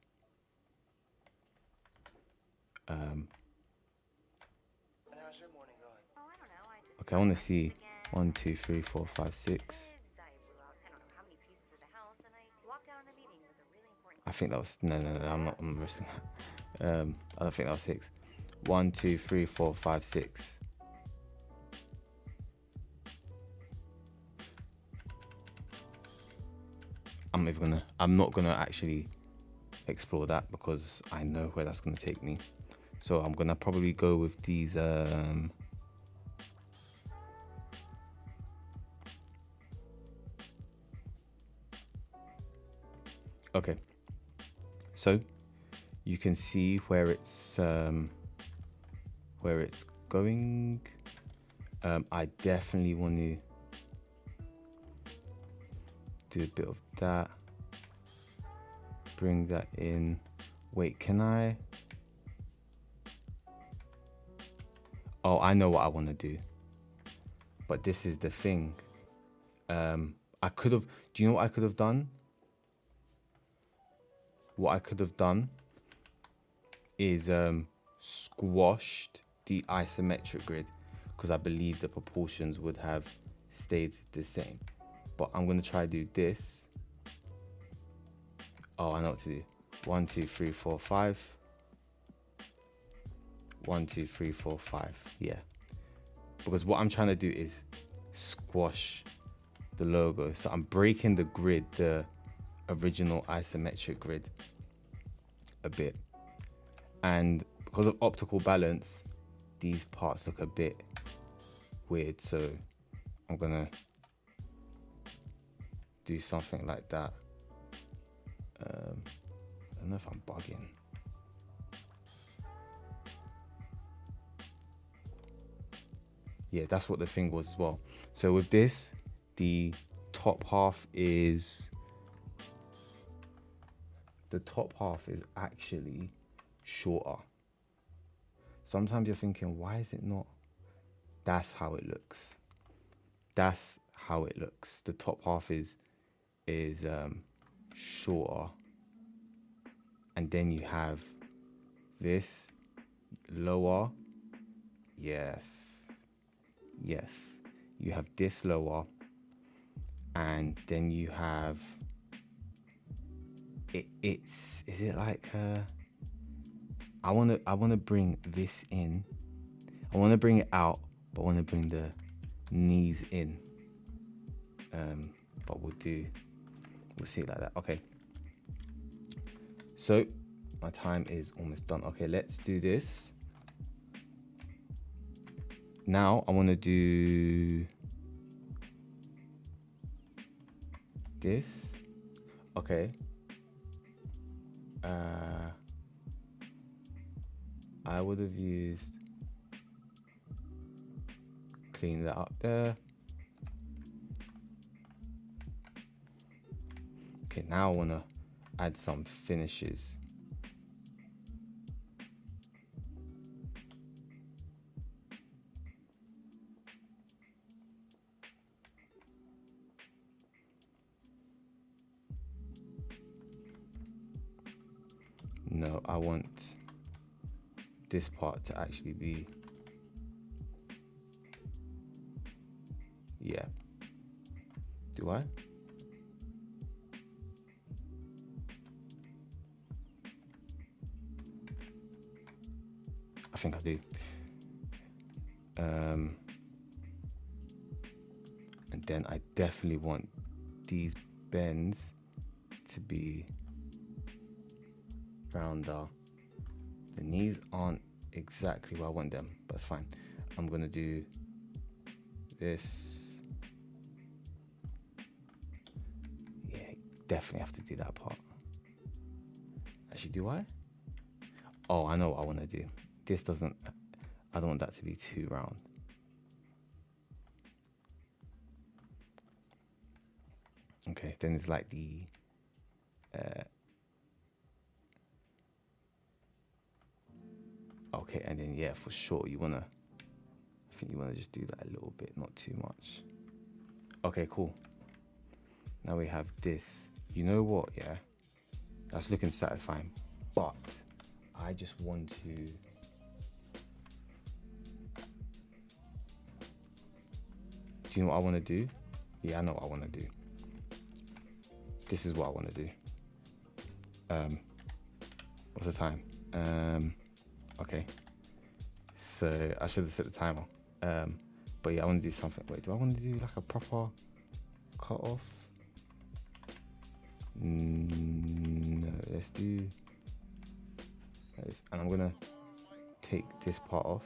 Okay, I want to see 1, 2, 3, 4, 5, 6. I think that was, no, I'm risking that. I don't think that was 6. 1, 2, 3, 4, 5, 6. I'm not gonna actually explore that, because I know where that's gonna take me. So I'm gonna probably go with these. Okay, so you can see where it's going. I definitely want to do a bit of that. Bring that in. Wait, can I? Oh, I know what I want to do. But this is the thing. I could have. Do you know what I could have done? What I could have done is squashed the isometric grid, because I believe the proportions would have stayed the same. But I'm going to try to do this. Oh, I know what to do. 1, 2, 3, 4, 5. 1, 2, 3, 4, 5. Yeah. Because what I'm trying to do is squash the logo. So I'm breaking the grid, the original isometric grid, a bit. And because of optical balance, these parts look a bit weird, so I'm gonna do something like that. I don't know if I'm bugging. Yeah, that's what the thing was as well. So with this, the top half is actually shorter. Sometimes you're thinking, why is it not? That's how it looks. That's how it looks. The top half is shorter, and then you have this lower. Yes, you have this lower, and then you have is it like I want to bring this in. I want to bring it out, but I want to bring the knees in. But we'll see it like that. Okay. So my time is almost done. Okay, let's do this. Now I want to do this. Okay. I would have used, clean that up there. Okay, now I want to add some finishes. No, I want this part to actually be, yeah. Do I? I think I do. And then I definitely want these bends to be rounder. The knees aren't exactly where I want them, but it's fine. I'm gonna do this. Yeah, definitely have to do that part. Actually, do I? Oh, I know what I want to do. This doesn't, I don't want that to be too round. Okay, then it's like the okay, and then yeah, for sure I think you wanna just do that a little bit, not too much. Okay, cool. Now we have this. You know what, yeah? That's looking satisfying, but I just want to, do you know what I want to do? Yeah, I know what I want to do. This is what I want to do. What's the time? Okay. So I should have set the timer. But yeah, I want to do something. Wait, do I want to do like a proper cut off? No, let's do this. And I'm gonna take this part off.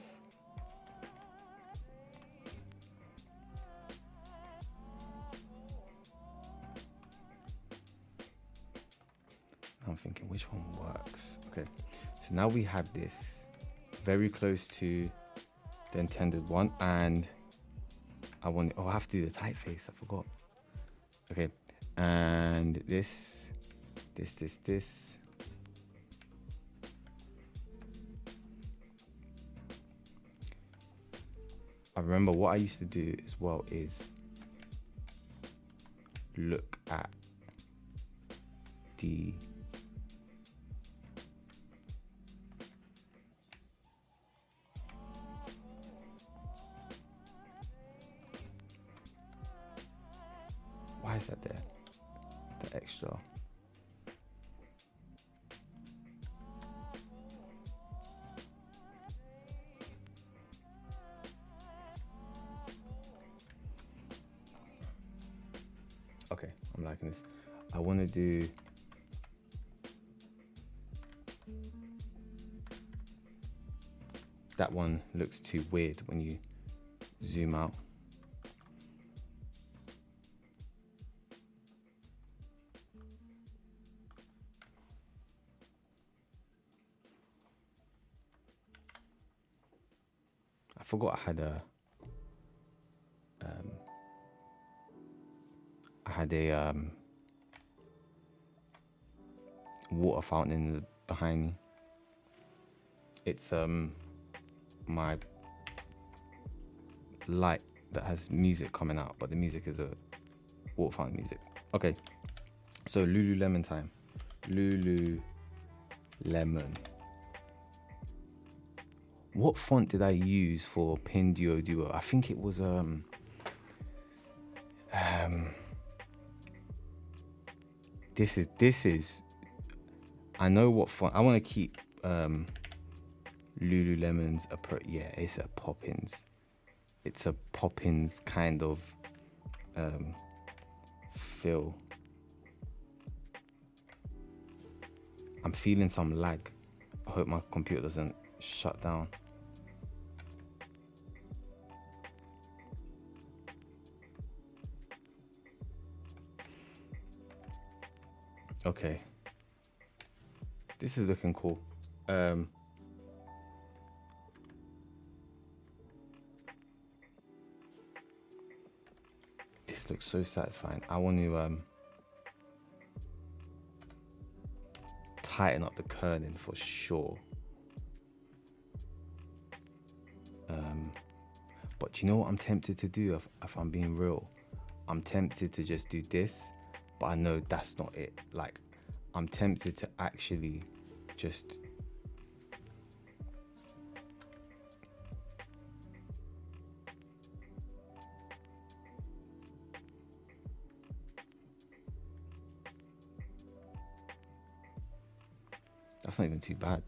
I'm thinking which one works. Okay, so now we have this very close to the intended one, and I want, oh, I have to do the typeface, I forgot. Okay, and this. I remember what I used to do as well is look at the why is that there? The extra. Okay, I'm liking this. I want to do that one. Looks too weird when you zoom out. I forgot I had a water fountain behind me. It's my light that has music coming out, but the music is a water fountain music. Okay, so Lululemon time. Lululemon. What font did I use for Pinduoduo? I think it was this is I know what font. I want to keep Lululemon's yeah, it's a Poppins. It's a Poppins kind of feel. I'm feeling some lag. I hope my computer doesn't shut down. Okay. This is looking cool. This looks so satisfying. I want to tighten up the kerning for sure. But you know what I'm tempted to do if I'm being real? I'm tempted to just do this, but I know that's not it. Like, I'm tempted to actually just that's not even too bad.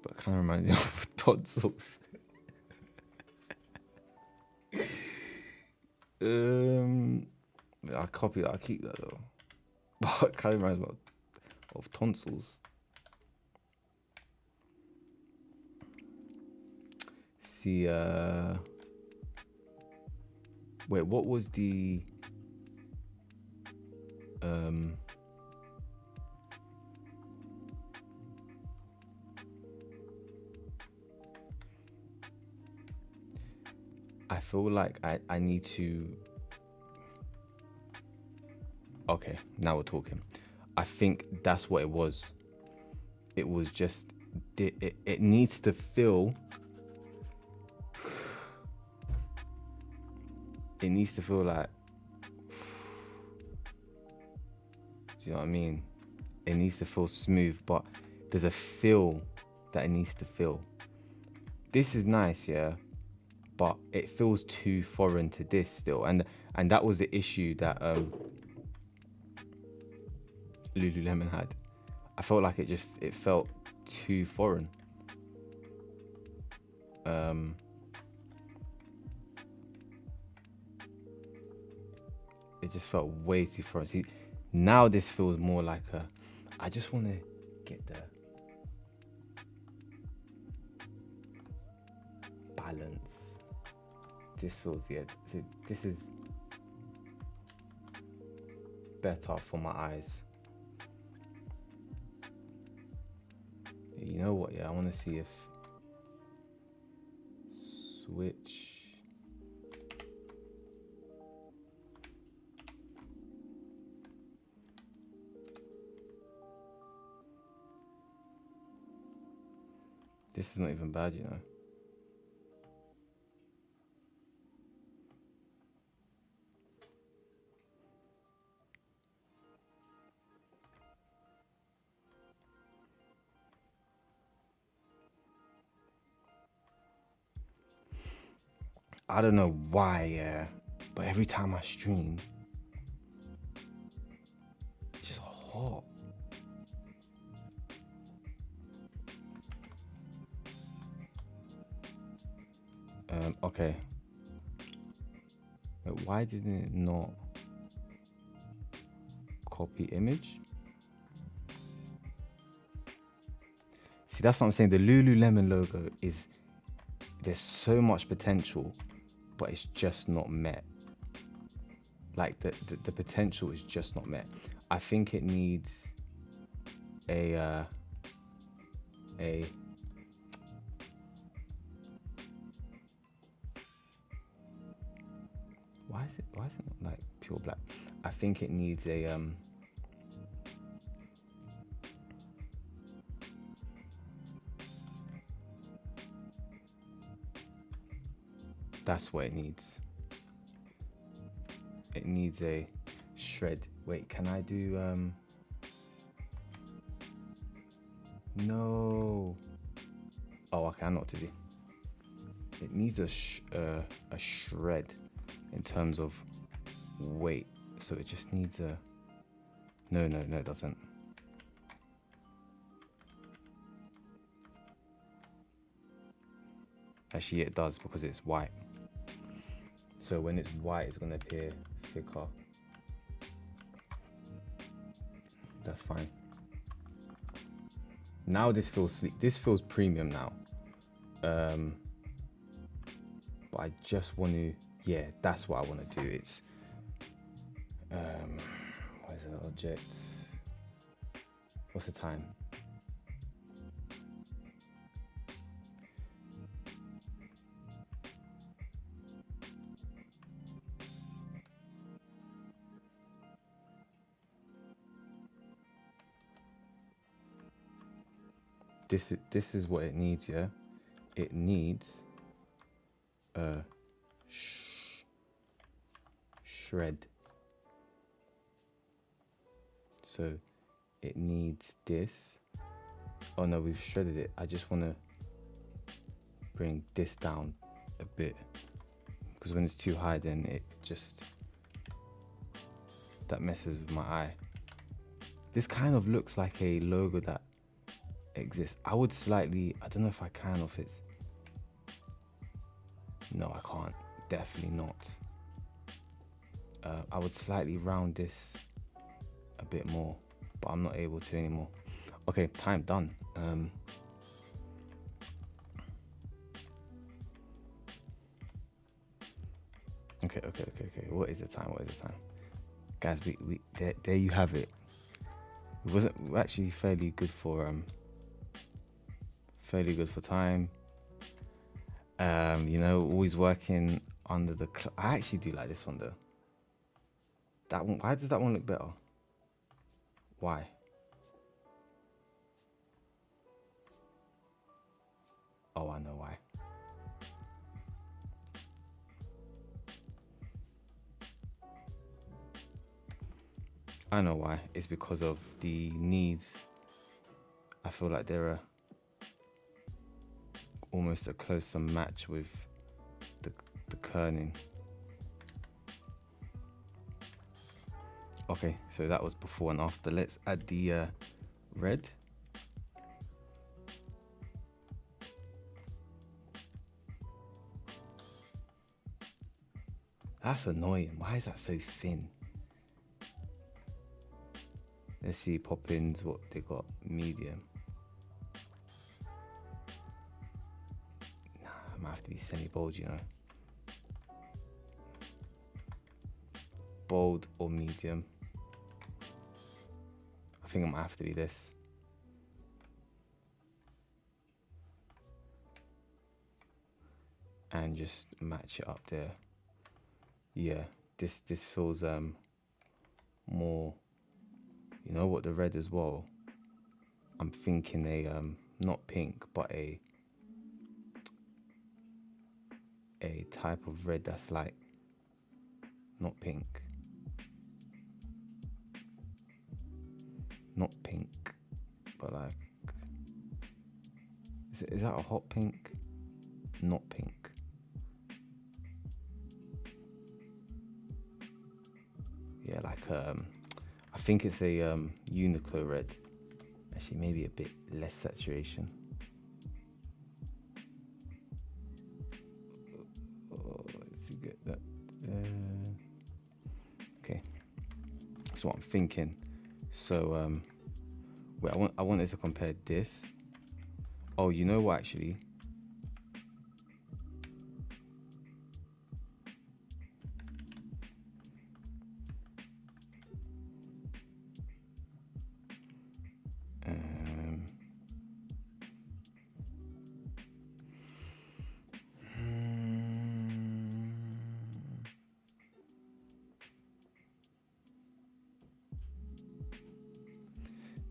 But it kind of reminds me of tonsils. I copy that, I keep that though. But it kind of reminds me of tonsils. See, wait, what was the I feel like I need to. Okay, now we're talking. I think that's what it was. It was just it needs to feel. It needs to feel like. Do you know what I mean? It needs to feel smooth, but there's a feel that it needs to feel. This is nice, yeah, but it feels too foreign to this still, and that was the issue that Lululemon had. I felt like it felt too foreign. It just felt way too foreign. See, now this feels more like I just want to get the balance. This feels, yeah, see, this is better for my eyes. You know what, yeah, I want to see if switch. This is not even bad, you know. I don't know why, yeah, but every time I stream, it's just hot. Okay. Wait, why didn't it not copy image? See, that's what I'm saying. The Lululemon logo is, there's so much potential, but it's just not met. Like the potential is just not met. I think it needs a why is it not like pure black? I think it needs a that's what it needs. It needs a shred. Wait, can I do no. Oh, okay, I know what to do. It needs a shred in terms of weight. So it just needs a no, it doesn't. Actually, it does, because it's white. So when it's white, it's going to appear thicker. That's fine. Now this feels sleek. This feels premium now. But I just want to, yeah, that's what I want to do. It's, where's the object? What's the time? This is what it needs, yeah? It needs a shred. So it needs this. Oh no, we've shredded it. I just want to bring this down a bit, because when it's too high, then it just, that messes with my eye. This kind of looks like a logo that exists. I would slightly, I don't know if I can, or if it's, no, I can't, definitely not. I would slightly round this a bit more, but I'm not able to anymore. Okay, time done. Okay. What is the time? Guys, we there you have it. We're actually fairly good for time. You know, always working under the I actually do like this one though. That one, why does that one look better? Why? Oh, I know why. I know why. It's because of the knees. I feel like they're almost a closer match with the kerning. Okay, so that was before and after. Let's add the red. That's annoying. Why is that so thin? Let's see pop-ins, what they got. Medium. Nah, I might have to be semi-bold, you know. Bold or medium. I think I might have to be this. And just match it up there. Yeah, this feels more, you know what, the red as well. I'm thinking a not pink, but a type of red that's like not pink, but like, is that a hot pink? Not pink. Yeah, like I think it's a Uniqlo red. Actually, maybe a bit less saturation. Oh, let's get that Okay, that's what I'm thinking. So wait, I wanted to compare this. Oh, you know what, actually?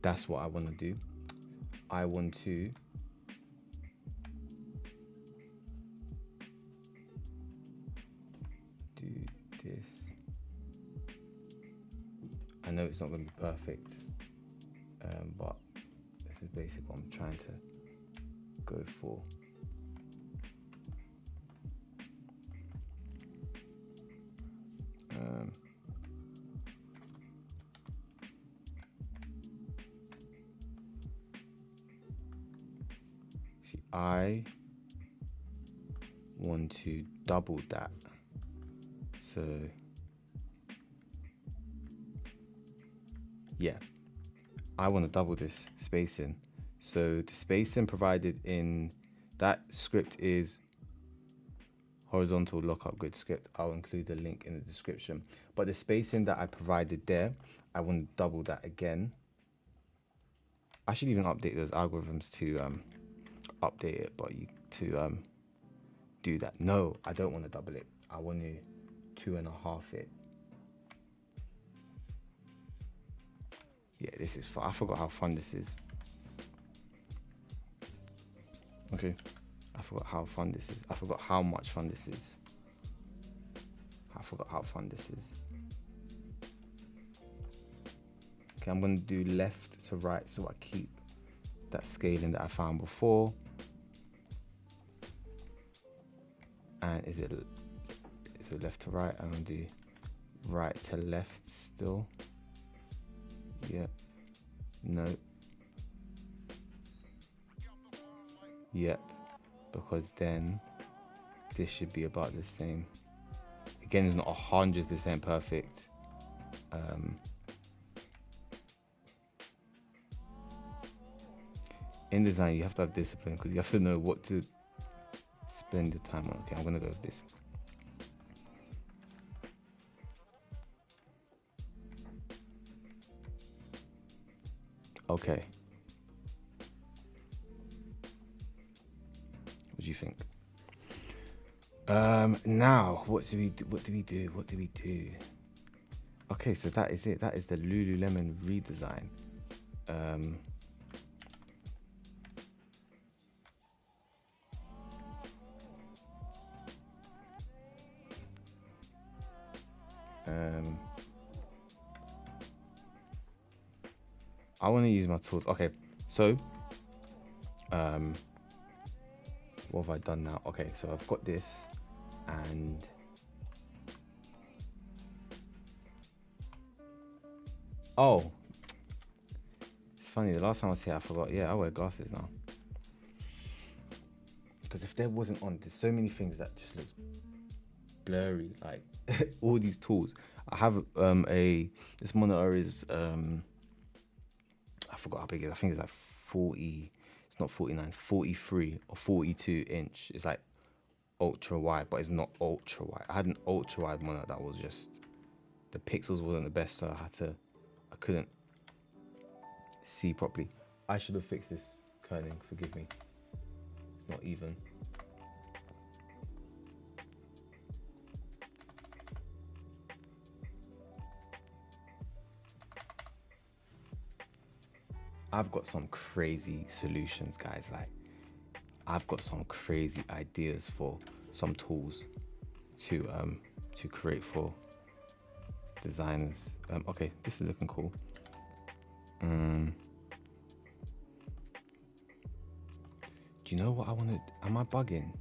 That's what I want to do. I want to do this. I know it's not going to be perfect, but this is basically what I'm trying to go for. See, I want to double that. So yeah, I want to double this spacing. So the spacing provided in that script is horizontal lockup grid script. I'll include the link in the description. But the spacing that I provided there, I want to double that again. I should even update those algorithms to update it, but to do that. No, I don't want to double it. I want to 2.5 it. Yeah, this is fun. I forgot how fun this is. Okay, I forgot how fun this is. I forgot how much fun this is. I forgot how fun this is. Okay, I'm gonna do left to right so I keep that scaling that I found before. And is it left to right? I'm gonna do right to left still. Yep. No. Yep. Because then this should be about the same. Again, it's not 100% perfect. In design, you have to have discipline because you have to know what to spend your time on. Okay, I'm gonna go with this. Okay. What do you think? Now, what do we do? Okay, so that is it. That is the Lululemon redesign. I want to use my tools. Okay, so what have I done now? Okay, so I've got this, and oh, it's funny. The last time I was here, I forgot. Yeah, I wear glasses now. Because if there wasn't on, there's so many things that just looks blurry. Like all these tools. I have this monitor is I forgot how big it is. I think it's like 40. It's not 49, 43 or 42 inch. It's like ultra wide, but it's not ultra wide. I had an ultra wide monitor that was just, the pixels wasn't the best, so I couldn't see properly. I should have fixed this kerning, forgive me. It's not even. I've got some crazy solutions, guys. Like, I've got some crazy ideas for some tools to create for designers. Okay, this is looking cool. Do you know what I want to? Am I bugging?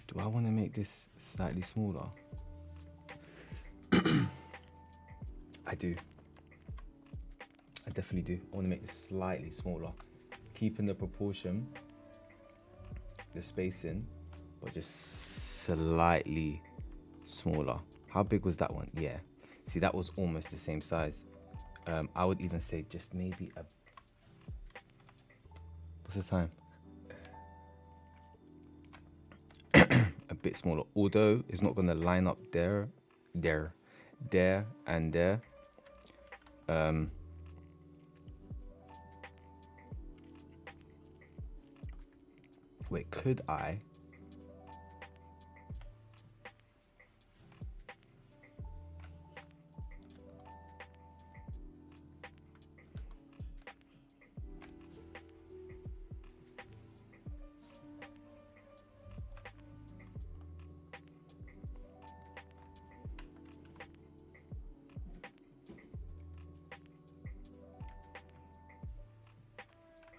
Do I want to make this slightly smaller? I do. I definitely do. I want to make this slightly smaller, keeping the proportion, the spacing, but just slightly smaller. How big was that one? Yeah. See, that was almost the same size. I would even say just maybe a... What's the time? A bit smaller. Although it's not going to line up there, and there. Wait, could I?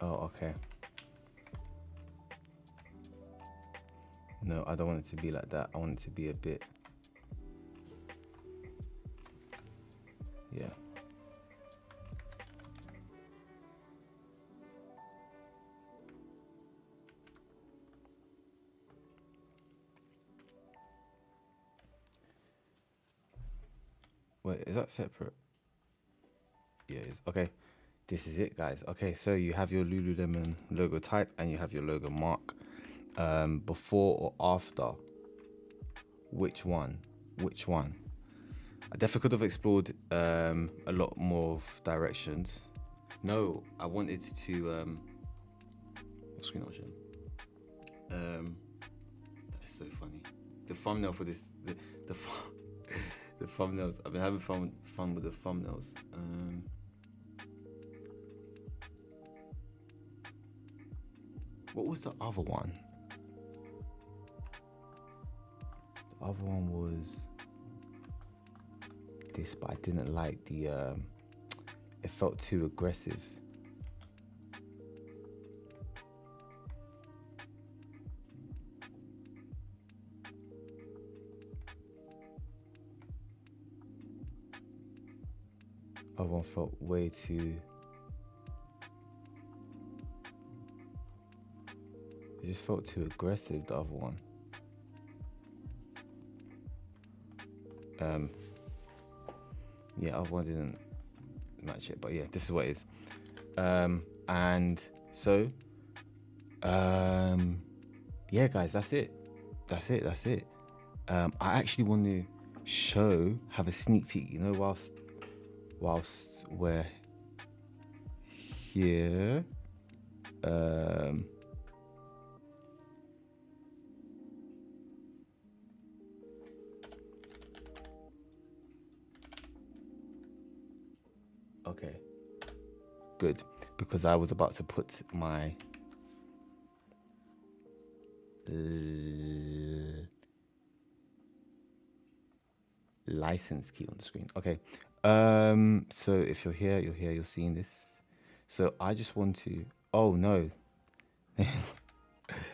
Oh, okay. No, I don't want it to be like that. I want it to be a bit... Yeah. Wait, is that separate? Yeah, it's okay. This is it, guys. Okay, so you have your Lululemon logo type and you have your logo mark. Before or after? Which one? Which one? I definitely could have explored a lot more of directions. No, I wanted to screen option. That is so funny. The thumbnail for this, the thumbnails. I've been having fun with the thumbnails. What was the other one? The other one was this, but I didn't like the. It felt too aggressive. Other one felt way too. It just felt too aggressive, the other one. Yeah, other one didn't match it, but yeah, this is what it is. And so, yeah, guys, that's it. That's it. I actually want to have a sneak peek, you know, whilst we're here. Okay, good, because I was about to put my license key on the screen. Okay, so if you're here, you're seeing this. So I just want to, oh no, let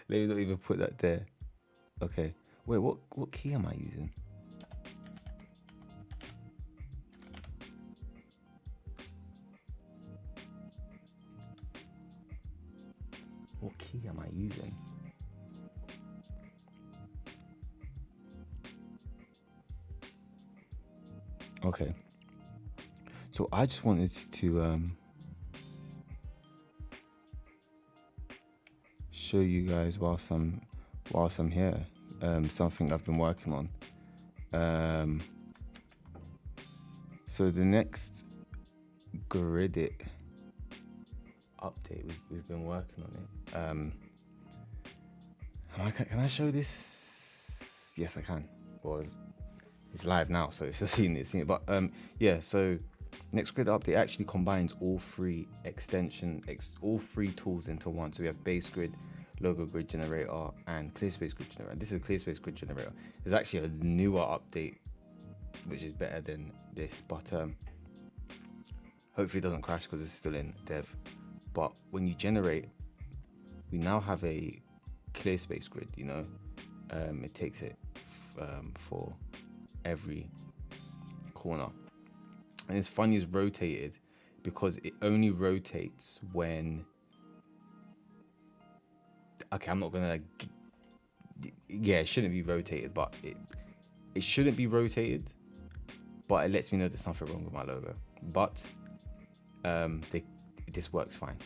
me not even put that there. Okay, wait, what key am I using? What key am I using? Okay, so I just wanted to show you guys whilst I'm here, something I've been working on. So the next Gridit update, we've been working on it. Can I show this? Yes, I can. Well, it's live now, so if you're seeing it. But yeah, so next grid update actually combines all three all three tools into one. So we have base grid, logo grid generator, and clear space grid generator. This is a clear space grid generator. There's actually a newer update which is better than this, but hopefully it doesn't crash because it's still in dev. But when you generate, we now have a clear space grid, you know. It takes it for every corner, and it's funny, it's rotated because it only rotates when, okay, I'm not gonna, yeah, it shouldn't be rotated, but It shouldn't be rotated, but it lets me know there's something wrong with my logo. But this works fine,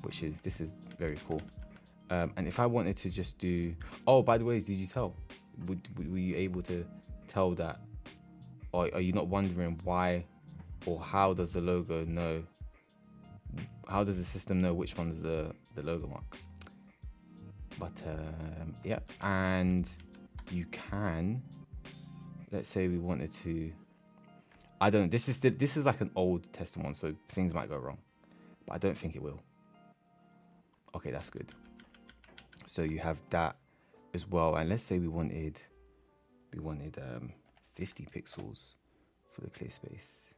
this is very cool. And if I wanted to just do, oh, by the way, did you tell? Were you able to tell that, or are you not wondering why, or how does the logo know? How does the system know which one's the logo mark? But yeah, and you can, let's say we wanted to, I don't know, this is like an old testing one, so things might go wrong, but I don't think it will. Okay, that's good. So you have that as well, and let's say we wanted 50 pixels for the clear space.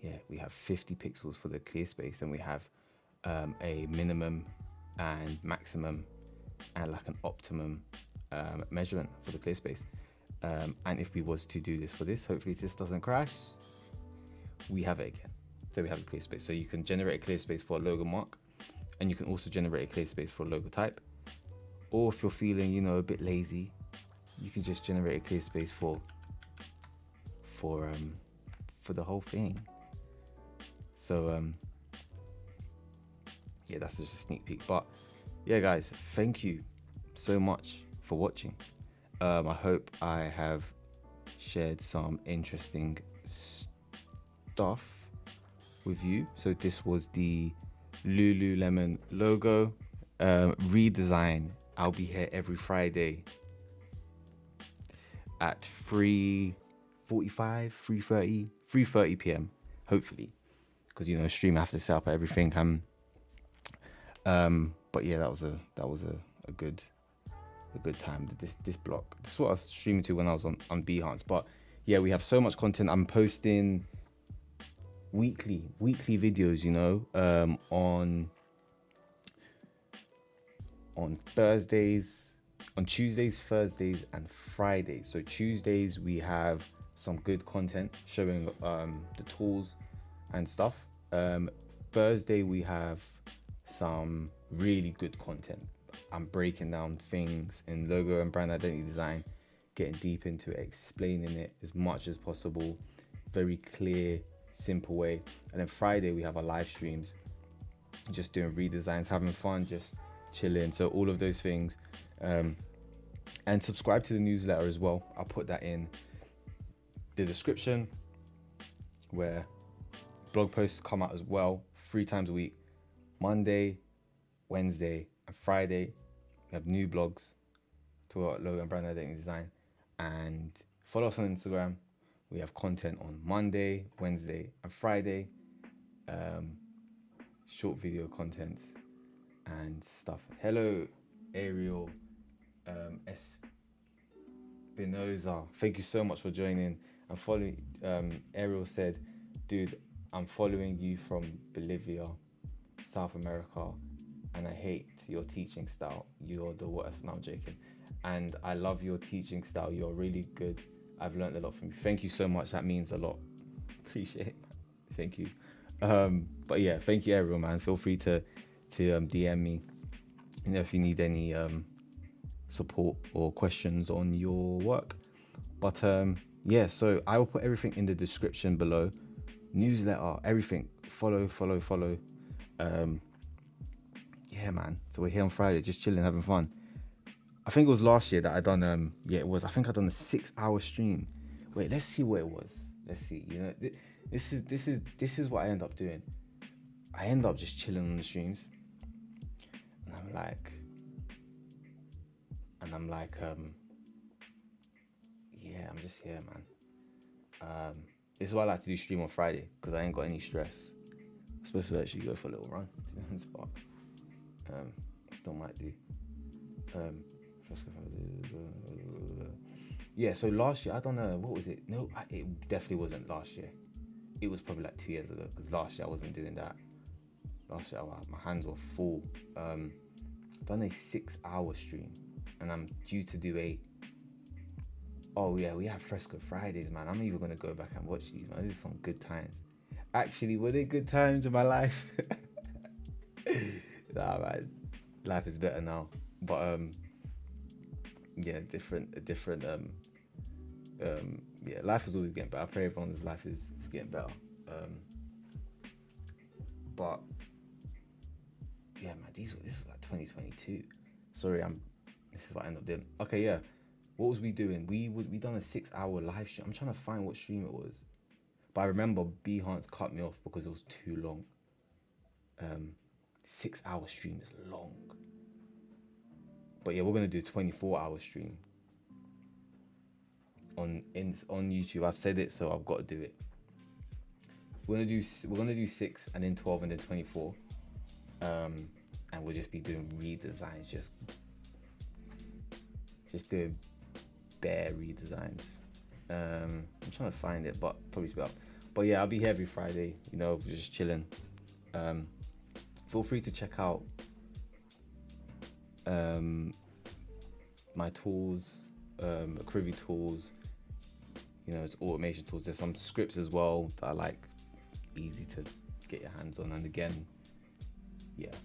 Yeah, we have 50 pixels for the clear space, and we have a minimum and maximum and like an optimum measurement for the clear space. And if we was to do this for this, hopefully this doesn't crash, we have it again. So we have a clear space. So you can generate a clear space for a logo mark, and you can also generate a clear space for a logo type. Or if you're feeling, you know, a bit lazy, you can just generate a clear space for the whole thing. So yeah, that's just a sneak peek. But yeah, guys, thank you so much for watching. I hope I have shared some interesting stuff with you. So this was the Lululemon logo redesign. I'll be here every Friday at 3:45, 3:30 p.m. hopefully, because you know stream I have to set up everything. But yeah, that was a good time. This block. This is what I was streaming to when I was on Behance. But yeah, we have so much content. I'm posting weekly videos, you know, on Thursdays, on Tuesdays, Thursdays, and Fridays. So Tuesdays we have some good content showing the tools and stuff. Thursday we have some really good content. I'm breaking down things in logo and brand identity design, getting deep into it, explaining it as much as possible, very clear, simple way. And then Friday we have our live streams, just doing redesigns, having fun, just chilling. So all of those things, and subscribe to the newsletter as well. I'll put that in the description, where blog posts come out as well 3 times a week, Monday, Wednesday, and Friday. We have new blogs to our logo and brand identity design. And follow us on Instagram. We have content on Monday, Wednesday, and Friday. Short video contents and stuff. Hello, Ariel Espinoza. Thank you so much for joining and following. Ariel said, dude, I'm following you from Bolivia, South America, and I hate your teaching style. You're the worst. No, I'm joking. And I love your teaching style. You're really good. I've learned a lot from you. Thank you so much. That means a lot. Appreciate it, man. Thank you. But yeah, thank you, everyone, man. Feel free to DM me, you know, if you need any support or questions on your work. But yeah, so I will put everything in the description below. Newsletter, everything. Follow. Yeah, man. So we're here on Friday, just chilling, having fun. I think it was last year that I done. Yeah, it was. I think I done a 6-hour stream. Wait, let's see what it was. Let's see. You know, this is what I end up doing. I end up just chilling on the streams, and I'm like, yeah, I'm just here, man. This is why I like to do stream on Friday, because I ain't got any stress. I'm supposed to actually go for a little run, to be honest, but still might do. Yeah, so last year, I don't know, what was it? No, it definitely wasn't last year. It was probably like 2 years ago, because last year I wasn't doing that. Last year, my hands were full. I've done a 6-hour stream, and I'm due to do oh yeah, we have Fresco Fridays, man. I'm even going to go back and watch these, man. This is some good times. Actually, were they good times in my life? Nah, man. Life is better now. But different yeah, life is always getting better. I pray everyone's life is getting better. But yeah, man, this was like 2022. Sorry, this is what I ended up doing. Okay, yeah. What was we doing? We done a 6-hour live stream. I'm trying to find what stream it was. But I remember Behance cut me off because it was too long. 6-hour stream is long. But yeah, we're gonna do a 24-hour stream on YouTube. I've said it, so I've got to do it. We're gonna do 6 and then 12 and then 24. And we'll just be doing redesigns, just doing bare redesigns. I'm trying to find it, but probably spell. But yeah, I'll be here every Friday. You know, just chilling. Feel free to check out my tools, Acrivi tools. You know, it's automation tools. There's some scripts as well that are like easy to get your hands on. And again, yeah,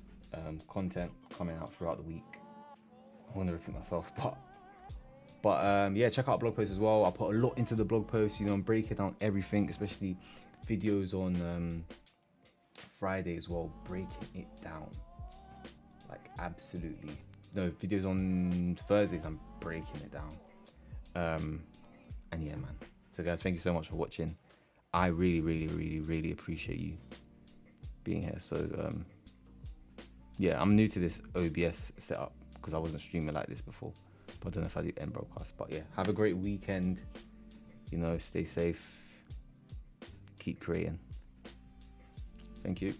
content coming out throughout the week. I want to repeat myself, but yeah, check out blog posts as well. I put a lot into the blog posts. You know, I'm breaking down everything, especially videos on Friday as well, breaking it down, like absolutely. No, videos on Thursdays, I'm breaking it down. And yeah, man. So guys, thank you so much for watching. I really appreciate you being here. So yeah, I'm new to this OBS setup because I wasn't streaming like this before. But I don't know if I do end broadcast. But yeah, have a great weekend. You know, stay safe. Keep creating. Thank you.